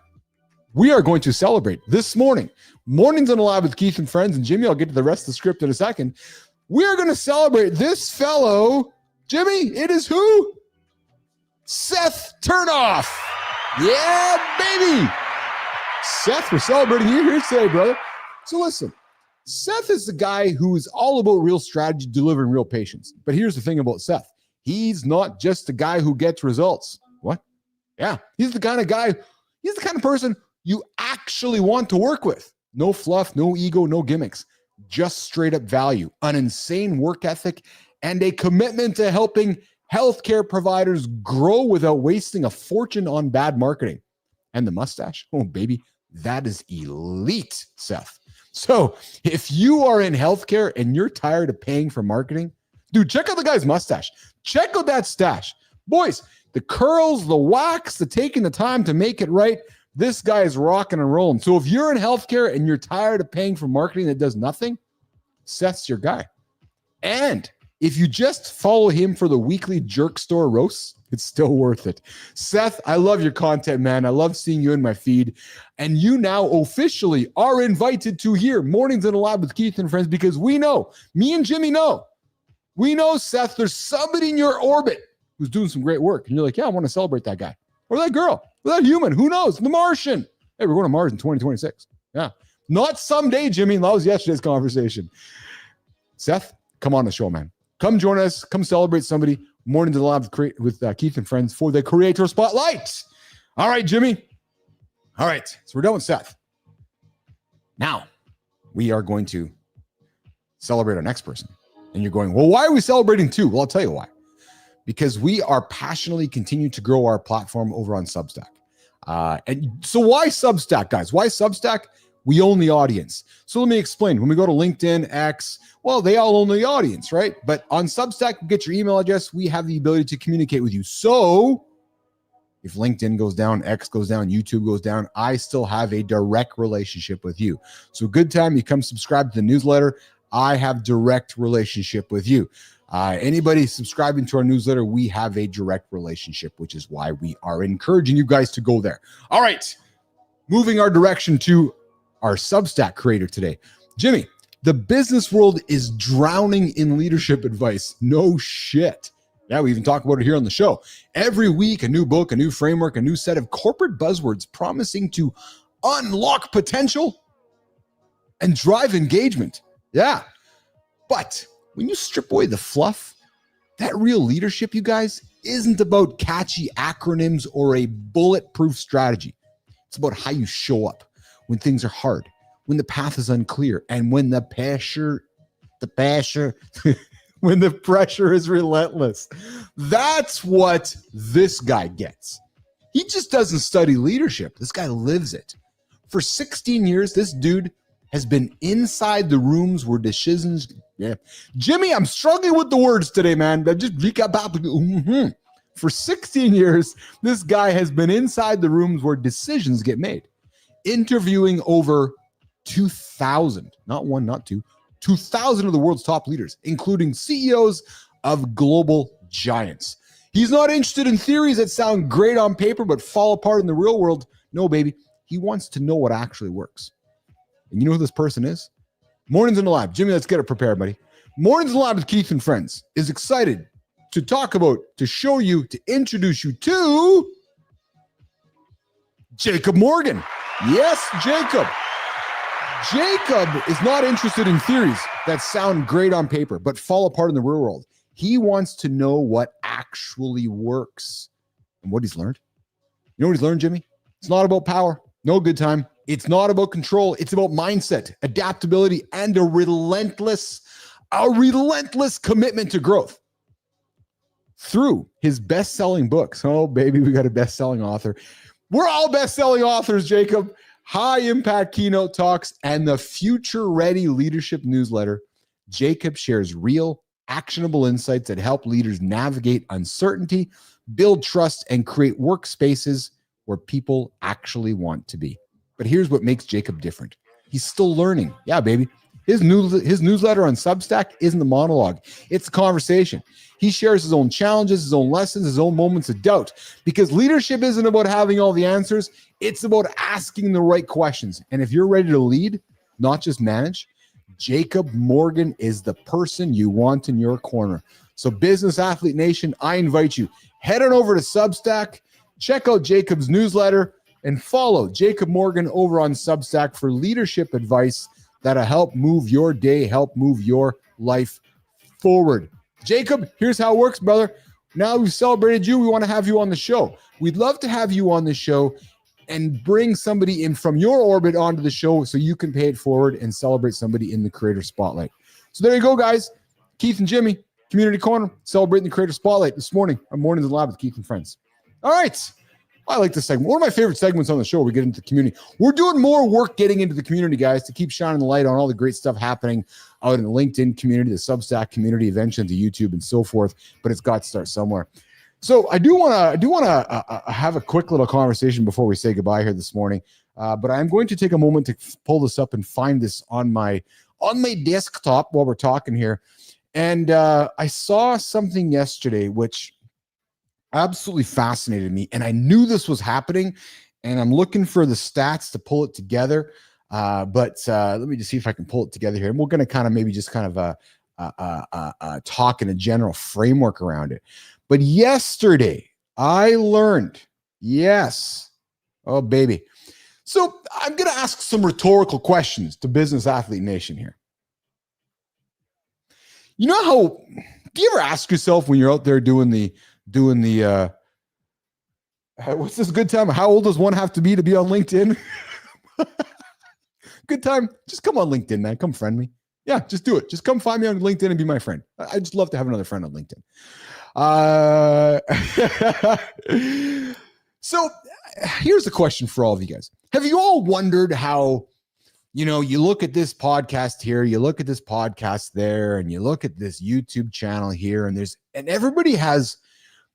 We are going to celebrate this morning. Mornings on the Lab with Keith and friends. And Jimmy, I'll get to the rest of the script in a second. We are going to celebrate this fellow. Jimmy, it is who? Seth Turnoff. Yeah, baby. Seth, we're celebrating you here today, brother. So listen, Seth is the guy who is all about real strategy, delivering real patients. But here's the thing about Seth. He's not just the guy who gets results. What? Yeah, he's the kind of person you actually want to work with. No fluff, no ego, no gimmicks, just straight up value, an insane work ethic, and a commitment to helping healthcare providers grow without wasting a fortune on bad marketing. And the mustache, oh baby, that is elite, Seth. So if you are in healthcare and you're tired of paying for marketing, Dude, check out the guy's mustache. Check out that stash. Boys, the curls, the wax, the taking the time to make it right. This guy is rocking and rolling. So if you're in healthcare and you're tired of paying for marketing that does nothing, Seth's your guy. And if you just follow him for the weekly jerk store roasts, it's still worth it. Seth, I love your content, man. I love seeing you in my feed. And you now officially are invited to hear Mornings in the Lab with Keith and Friends, because we know, me and Jimmy know, we know, Seth, there's somebody in your orbit who's doing some great work. And you're like, yeah, I want to celebrate that guy. Or that girl. Or that human. Who knows? The Martian. Hey, we're going to Mars in 2026. Yeah. Not someday, Jimmy. That was yesterday's conversation. Seth, come on the show, man. Come join us. Come celebrate somebody. Morning to the Lab with Keith and Friends for the Creator Spotlight. All right, Jimmy. All right. So we're done with Seth. Now, we are going to celebrate our next person. And you're going, well, why are we celebrating two? Well, I'll tell you why. Because we are passionately continue to grow our platform over on Substack. And so why Substack, guys? Why Substack? We own the audience. So let me explain. When we go to LinkedIn, X, well, they all own the audience, right? But on Substack, you get your email address. We have the ability to communicate with you. So if LinkedIn goes down, X goes down, YouTube goes down, I still have a direct relationship with you. So good time, you come subscribe to the newsletter. I have direct relationship with you. Anybody subscribing to our newsletter, we have a direct relationship, which is why we are encouraging you guys to go there. All right, moving our direction to our Substack creator today. Jimmy, the business world is drowning in leadership advice. No shit. Yeah, we even talk about it here on the show. Every week, a new book, a new framework, a new set of corporate buzzwords promising to unlock potential and drive engagement. Yeah. But when you strip away the fluff, that real leadership, you guys, isn't about catchy acronyms or a bulletproof strategy. It's about how you show up when things are hard, when the path is unclear, and when the pressure, when the pressure is relentless. That's what this guy gets. He just doesn't study leadership. This guy lives it. For 16 years, this dude has been inside the rooms where decisions. Yeah, Jimmy, I'm struggling with the words today, man. For 16 years, this guy has been inside the rooms where decisions get made, interviewing over 2,000, not one, not two, 2,000 of the world's top leaders, including CEOs of global giants. He's not interested in theories that sound great on paper but fall apart in the real world. No, baby. He wants to know what actually works. And you know who this person is? Mornings in the Lab. Jimmy, let's get it prepared, buddy. Mornings in the Lab with Keith and Friends is excited to talk about, to show you, to introduce you to Jacob Morgan. Yes, Jacob. Jacob is not interested in theories that sound great on paper but fall apart in the real world. He wants to know what actually works. And what he's learned? You know what he's learned, Jimmy? It's not about power. No, good time. It's not about control. It's about mindset, adaptability, and a relentless commitment to growth. Through his best-selling books. Oh, baby, we got a best-selling author. We're all best-selling authors, Jacob. High-impact keynote talks and the future-ready leadership newsletter. Jacob shares real, actionable insights that help leaders navigate uncertainty, build trust, and create workspaces where people actually want to be. But here's what makes Jacob different. He's still learning. Yeah, baby. His newsletter on Substack isn't a monologue. It's a conversation. He shares his own challenges, his own lessons, his own moments of doubt. Because leadership isn't about having all the answers. It's about asking the right questions. And if you're ready to lead, not just manage, Jacob Morgan is the person you want in your corner. So Business Athlete Nation, I invite you, head on over to Substack, check out Jacob's newsletter, and follow Jacob Morgan over on Substack for leadership advice that'll help move your day, help move your life forward. Jacob, here's how it works, brother. Now we've celebrated you. We want to have you on the show. We'd love to have you on the show and bring somebody in from your orbit onto the show so you can pay it forward and celebrate somebody in the Creator Spotlight. So there you go, guys. Keith and Jimmy, Community Corner, celebrating the Creator Spotlight this morning on Mornings in the Lab with Keith and Friends. All right. I like this segment. One of my favorite segments on the show, we get into the community. We're doing more work getting into the community, guys, to keep shining the light on all the great stuff happening out in the LinkedIn community, the Substack community, eventually to YouTube and so forth. But it's got to start somewhere. So I do want to have a quick little conversation before we say goodbye here this morning. But I'm going to take a moment to pull this up and find this on my desktop while we're talking here. And I saw something yesterday which absolutely fascinated me, and I knew this was happening, and I'm looking for the stats to pull it together. But let me just see if I can pull it together here. And we're going to kind of maybe just kind of talk in a general framework around it. But yesterday I learned, yes, oh baby. So I'm going to ask some rhetorical questions to Business Athlete Nation here. You know how, do you ever ask yourself when you're out there doing the what's this good time? How old does one have to be on LinkedIn? Good time. Just come on LinkedIn, man. Come friend me. Yeah, just do it. Just come find me on LinkedIn and be my friend. I just love to have another friend on LinkedIn. So here's the question for all of you guys. Have you all wondered how, you know, you look at this podcast here, you look at this podcast there, and you look at this YouTube channel here, and everybody has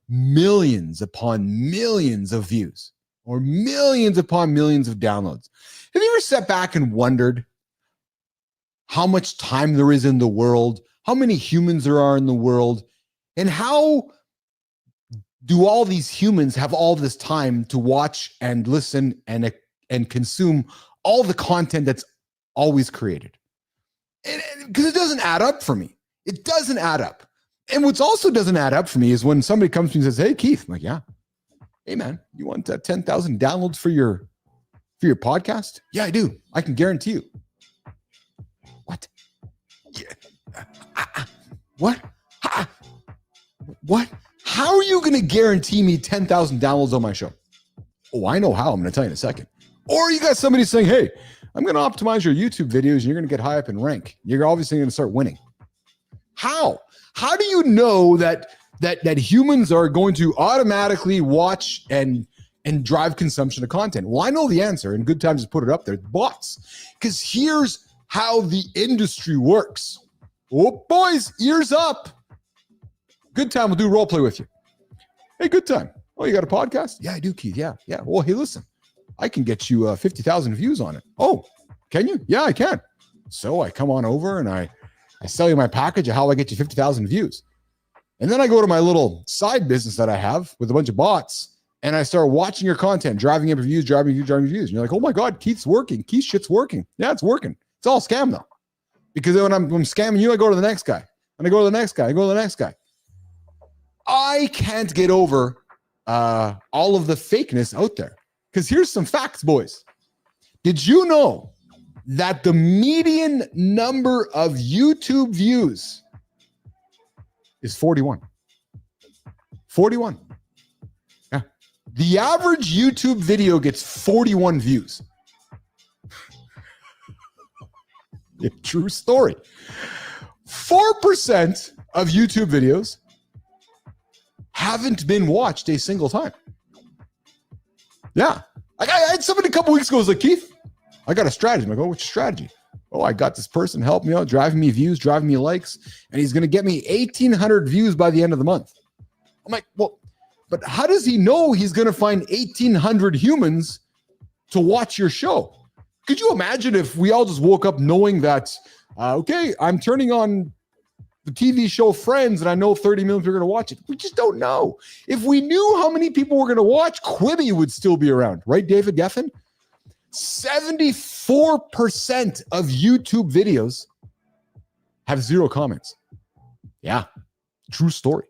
millions upon millions of views or millions upon millions of downloads. Have you ever sat back and wondered how much time there is in the world, how many humans there are in the world, and how do all these humans have all this time to watch and listen and consume all the content that's always created? Because it doesn't add up for me. It doesn't add up. And what's also doesn't add up for me is when somebody comes to me and says, "Hey, Keith," I'm like, "Yeah, hey man, you want 10,000 downloads for your podcast?" "Yeah, I do. I can guarantee you." What? Yeah. What? What? How are you going to guarantee me 10,000 downloads on my show? Oh, I know how. I'm going to tell you in a second. Or you got somebody saying, "Hey, I'm going to optimize your YouTube videos and you're going to get high up in rank. You're obviously going to start winning." How? How do you know that humans are going to automatically watch and drive consumption of content? Well, I know the answer, and good time to put it up there. Bots. Because here's how the industry works. Oh, boys, ears up. Good time, we'll do role play with you. Hey, good time. Oh, you got a podcast? Yeah, I do, Keith. Yeah. Well, hey, listen, I can get you 50,000 views on it. Oh, can you? Yeah, I can. So I come on over and I sell you my package of how I get you 50,000 views. And then I go to my little side business that I have with a bunch of bots, and I start watching your content, driving up reviews. And you're like, "Oh my God, Keith's working. Keith's shit's working." Yeah, it's working. It's all scam though. Because then when I'm scamming you, I go to the next guy. And I go to the next guy. I go to the next guy. I can't get over all of the fakeness out there. Because here's some facts, boys. Did you know that the median number of YouTube views is 41? 41. Yeah. The average YouTube video gets 41 views. Yeah, true story. 4% of YouTube videos haven't been watched a single time. Yeah. I had somebody a couple weeks ago was like, "Keith, I got a strategy." I'm like, "Oh, what's your strategy?" "Oh, I got this person helping me out, driving me views, driving me likes, and he's going to get me 1,800 views by the end of the month." I'm like, "Well, but how does he know he's going to find 1,800 humans to watch your show?" Could you imagine if we all just woke up knowing that, okay, I'm turning on the TV show Friends and I know 30 million people are going to watch it? We just don't know. If we knew how many people were going to watch, Quibi would still be around, right, David Geffen? 74% of YouTube videos have 0 comments. Yeah, true story.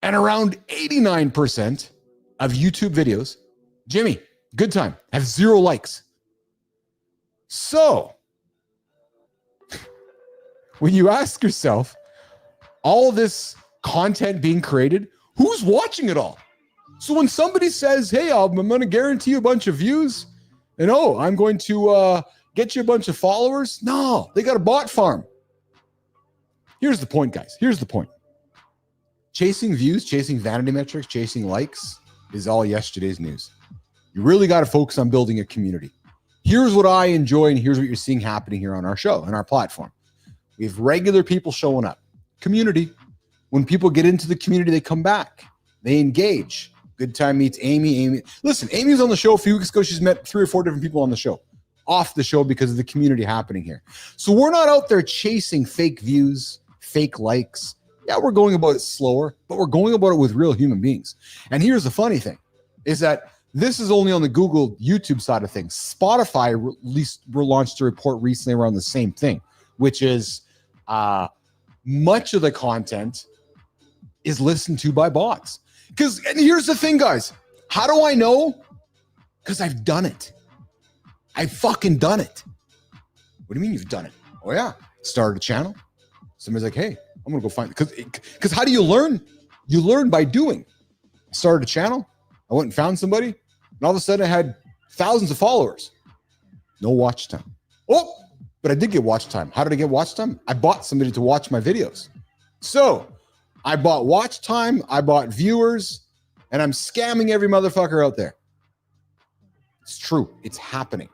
And around 89% of YouTube videos, Jimmy, good time, have 0 likes. So, when you ask yourself, all this content being created, who's watching it all? So when somebody says, "Hey, I'm going to guarantee you a bunch of views, and I'm going to get you a bunch of followers," no, they got a bot farm. Here's the point, guys. Here's the point. Chasing views, chasing vanity metrics, chasing likes, is all yesterday's news. You really got to focus on building a community. Here's what I enjoy, and here's what you're seeing happening here on our show and our platform. We have regular people showing up. Community. When people get into the community, they come back. They engage. Good Time meets Amy. Listen, Amy was on the show a few weeks ago. She's met 3 or 4 different people on the show, off the show, because of the community happening here. So we're not out there chasing fake views, fake likes. Yeah, we're going about it slower, but we're going about it with real human beings. And here's the funny thing, is that this is only on the Google, YouTube side of things. Spotify launched a report recently around the same thing, which is much of the content is listened to by bots. And here's the thing, guys. How do I know? Because I've done it. I've fucking done it. What do you mean you've done it? Oh, yeah. Started a channel. Somebody's like, hey, I'm going to go find it. Because how do you learn? You learn by doing. I started a channel. I went and found somebody. And all of a sudden I had thousands of followers. No watch time. Oh, but I did get watch time. How did I get watch time? I bought somebody to watch my videos. So I bought watch time, I bought viewers, and I'm scamming every motherfucker out there. It's true. It's happening.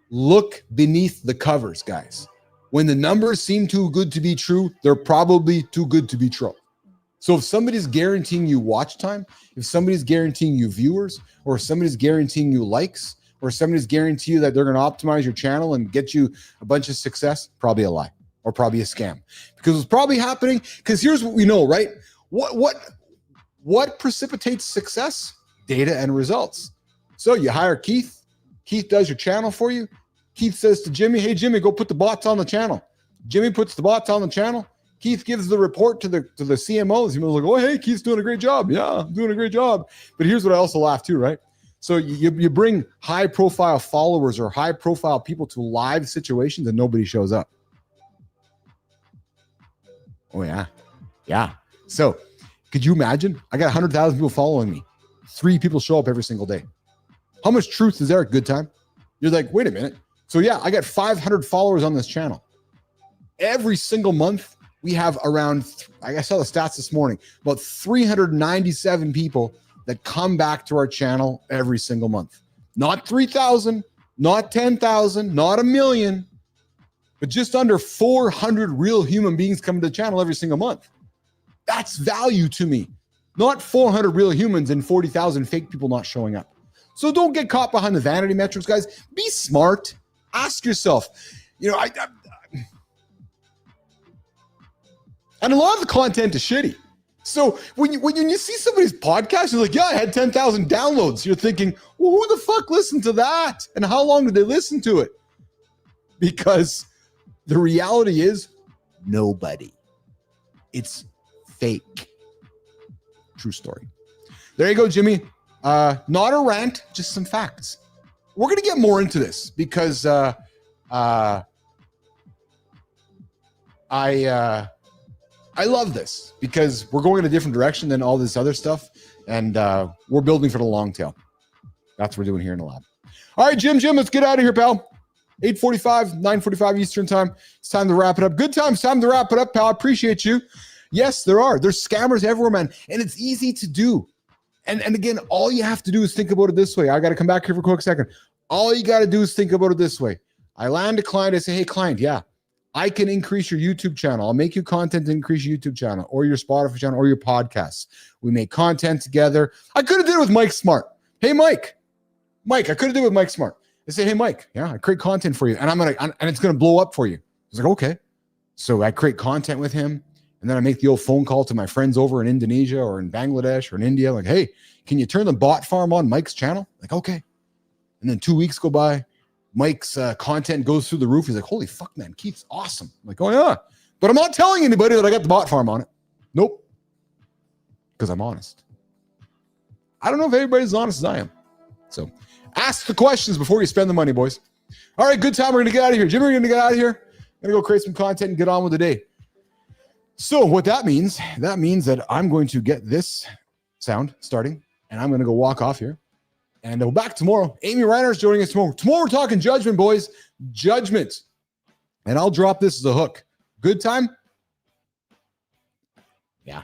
Look beneath the covers, guys. When the numbers seem too good to be true, they're probably too good to be true. So if somebody's guaranteeing you watch time, if somebody's guaranteeing you viewers, or if somebody's guaranteeing you likes, or somebody's guaranteeing you that they're going to optimize your channel and get you a bunch of success, probably a lie. Or probably a scam, because it's probably happening. Because here's what we know, right? What precipitates success? Data and results. So you hire Keith. Keith does your channel for you. Keith says to Jimmy, "Hey Jimmy, go put the bots on the channel." Jimmy puts the bots on the channel. Keith gives the report to the CMOs. CMO's like, "Oh hey, Keith's doing a great job. Yeah, I'm doing a great job." But here's what I also laugh too, right? So you bring high profile followers or high profile people to live situations and nobody shows up. Oh, yeah. Yeah. So could you imagine? I got 100,000 people following me. 3 people show up every single day. How much truth is there at Good Time? You're like, wait a minute. So yeah, I got 500 followers on this channel. Every single month, we have around, I saw the stats this morning, about 397 people that come back to our channel every single month. Not 3,000, not 10,000, not 1 million. But just under 400 real human beings come to the channel every single month. That's value to me. Not 400 real humans and 40,000 fake people not showing up. So don't get caught behind the vanity metrics, guys. Be smart. Ask yourself, and a lot of the content is shitty. So when you see somebody's podcast, you're like, yeah, I had 10,000 downloads. You're thinking, well, who the fuck listened to that? And how long did they listen to it? Because the reality is nobody. It's fake. True story. There you go, Jimmy. Not a rant, just some facts. We're going to get more into this because I love this because we're going in a different direction than all this other stuff, and we're building for the long tail. That's what we're doing here in the lab. All right, Jim, let's get out of here, pal. 8:45, 9:45 Eastern time. It's time to wrap it up. Good time. It's time to wrap it up, pal. I appreciate you. Yes, there are. There's scammers everywhere, man. And it's easy to do. And again, all you have to do is think about it this way. I got to come back here for a quick second. All you got to do is think about it this way. I land a client. I say, hey, client, yeah, I can increase your YouTube channel. I'll make you content to increase your YouTube channel or your Spotify channel or your podcasts. We make content together. I could have did it with Mike Smart. Hey, Mike, I could have did it with Mike Smart. They say, hey, Mike, yeah, I create content for you, and it's gonna blow up for you. I was like, okay. So I create content with him, and then I make the old phone call to my friends over in Indonesia or in Bangladesh or in India, like, hey, can you turn the bot farm on Mike's channel? Like, okay. And then 2 weeks go by, Mike's content goes through the roof. He's like, holy fuck, man, Keith's awesome. I'm like, oh yeah, but I'm not telling anybody that I got the bot farm on it. Nope, because I'm honest. I don't know if everybody's as honest as I am. So ask the questions before you spend the money, boys. All right, good time. We're going to get out of here. Jimmy, we're going to get out of here. I'm going to go create some content and get on with the day. So what that means that I'm going to get this sound starting, and I'm going to go walk off here. And we'll back tomorrow. Amy Reiner's joining us tomorrow. Tomorrow we're talking judgment, boys. Judgment. And I'll drop this as a hook. Good time? Yeah.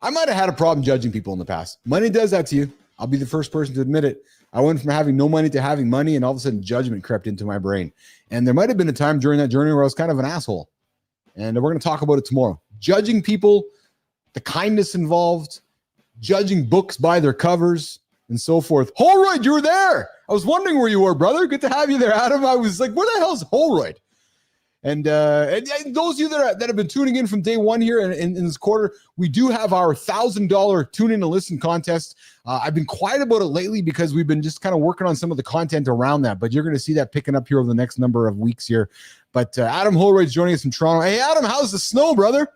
I might have had a problem judging people in the past. Money does that to you. I'll be the first person to admit it. I went from having no money to having money, and all of a sudden judgment crept into my brain. And there might have been a time during that journey where I was kind of an asshole. And we're going to talk about it tomorrow. Judging people, the kindness involved, judging books by their covers, and so forth. Holroyd, you were there. I was wondering where you were, brother. Good to have you there, Adam. I was like, where the hell is Holroyd? And those of you that have been tuning in from day one here in this quarter, we do have our $1,000 tune in and listen contest. I've been quiet about it lately because we've been just kind of working on some of the content around that, but you're going to see that picking up here over the next number of weeks here. But Adam Holroyd's joining us from Toronto. Hey, Adam, how's the snow, brother?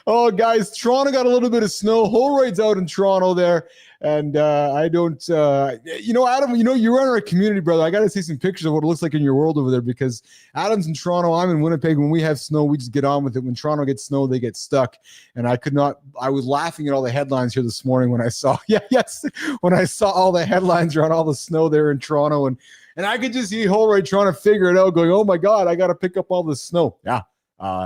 Oh, guys, Toronto got a little bit of snow. Holroyd's out in Toronto there. And I don't, Adam, you're in our community, brother. I got to see some pictures of what it looks like in your world over there, because Adam's in Toronto. I'm in Winnipeg. When we have snow, we just get on with it. When Toronto gets snow, they get stuck. And I was laughing at all the headlines here this morning when I saw, when I saw all the headlines around all the snow there in Toronto. And I could just see Holroyd trying to figure it out, going, oh my God, I got to pick up all the snow. Yeah.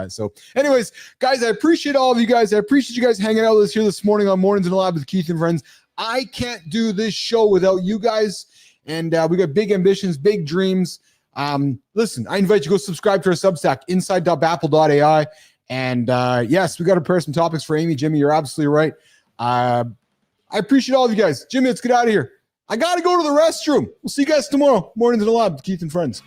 So anyways, guys, I appreciate all of you guys. I appreciate you guys hanging out with us here this morning on Mornings in the Lab with Keith and Friends. I can't do this show without you guys. And we got big ambitions, big dreams. Listen, I invite you to go subscribe to our Substack, inside.bapl.ai. And yes, we got to prepare some topics for Amy. Jimmy, you're absolutely right. I appreciate all of you guys. Jimmy, let's get out of here. I got to go to the restroom. We'll see you guys tomorrow. Mornings in the Lab with Keith and Friends.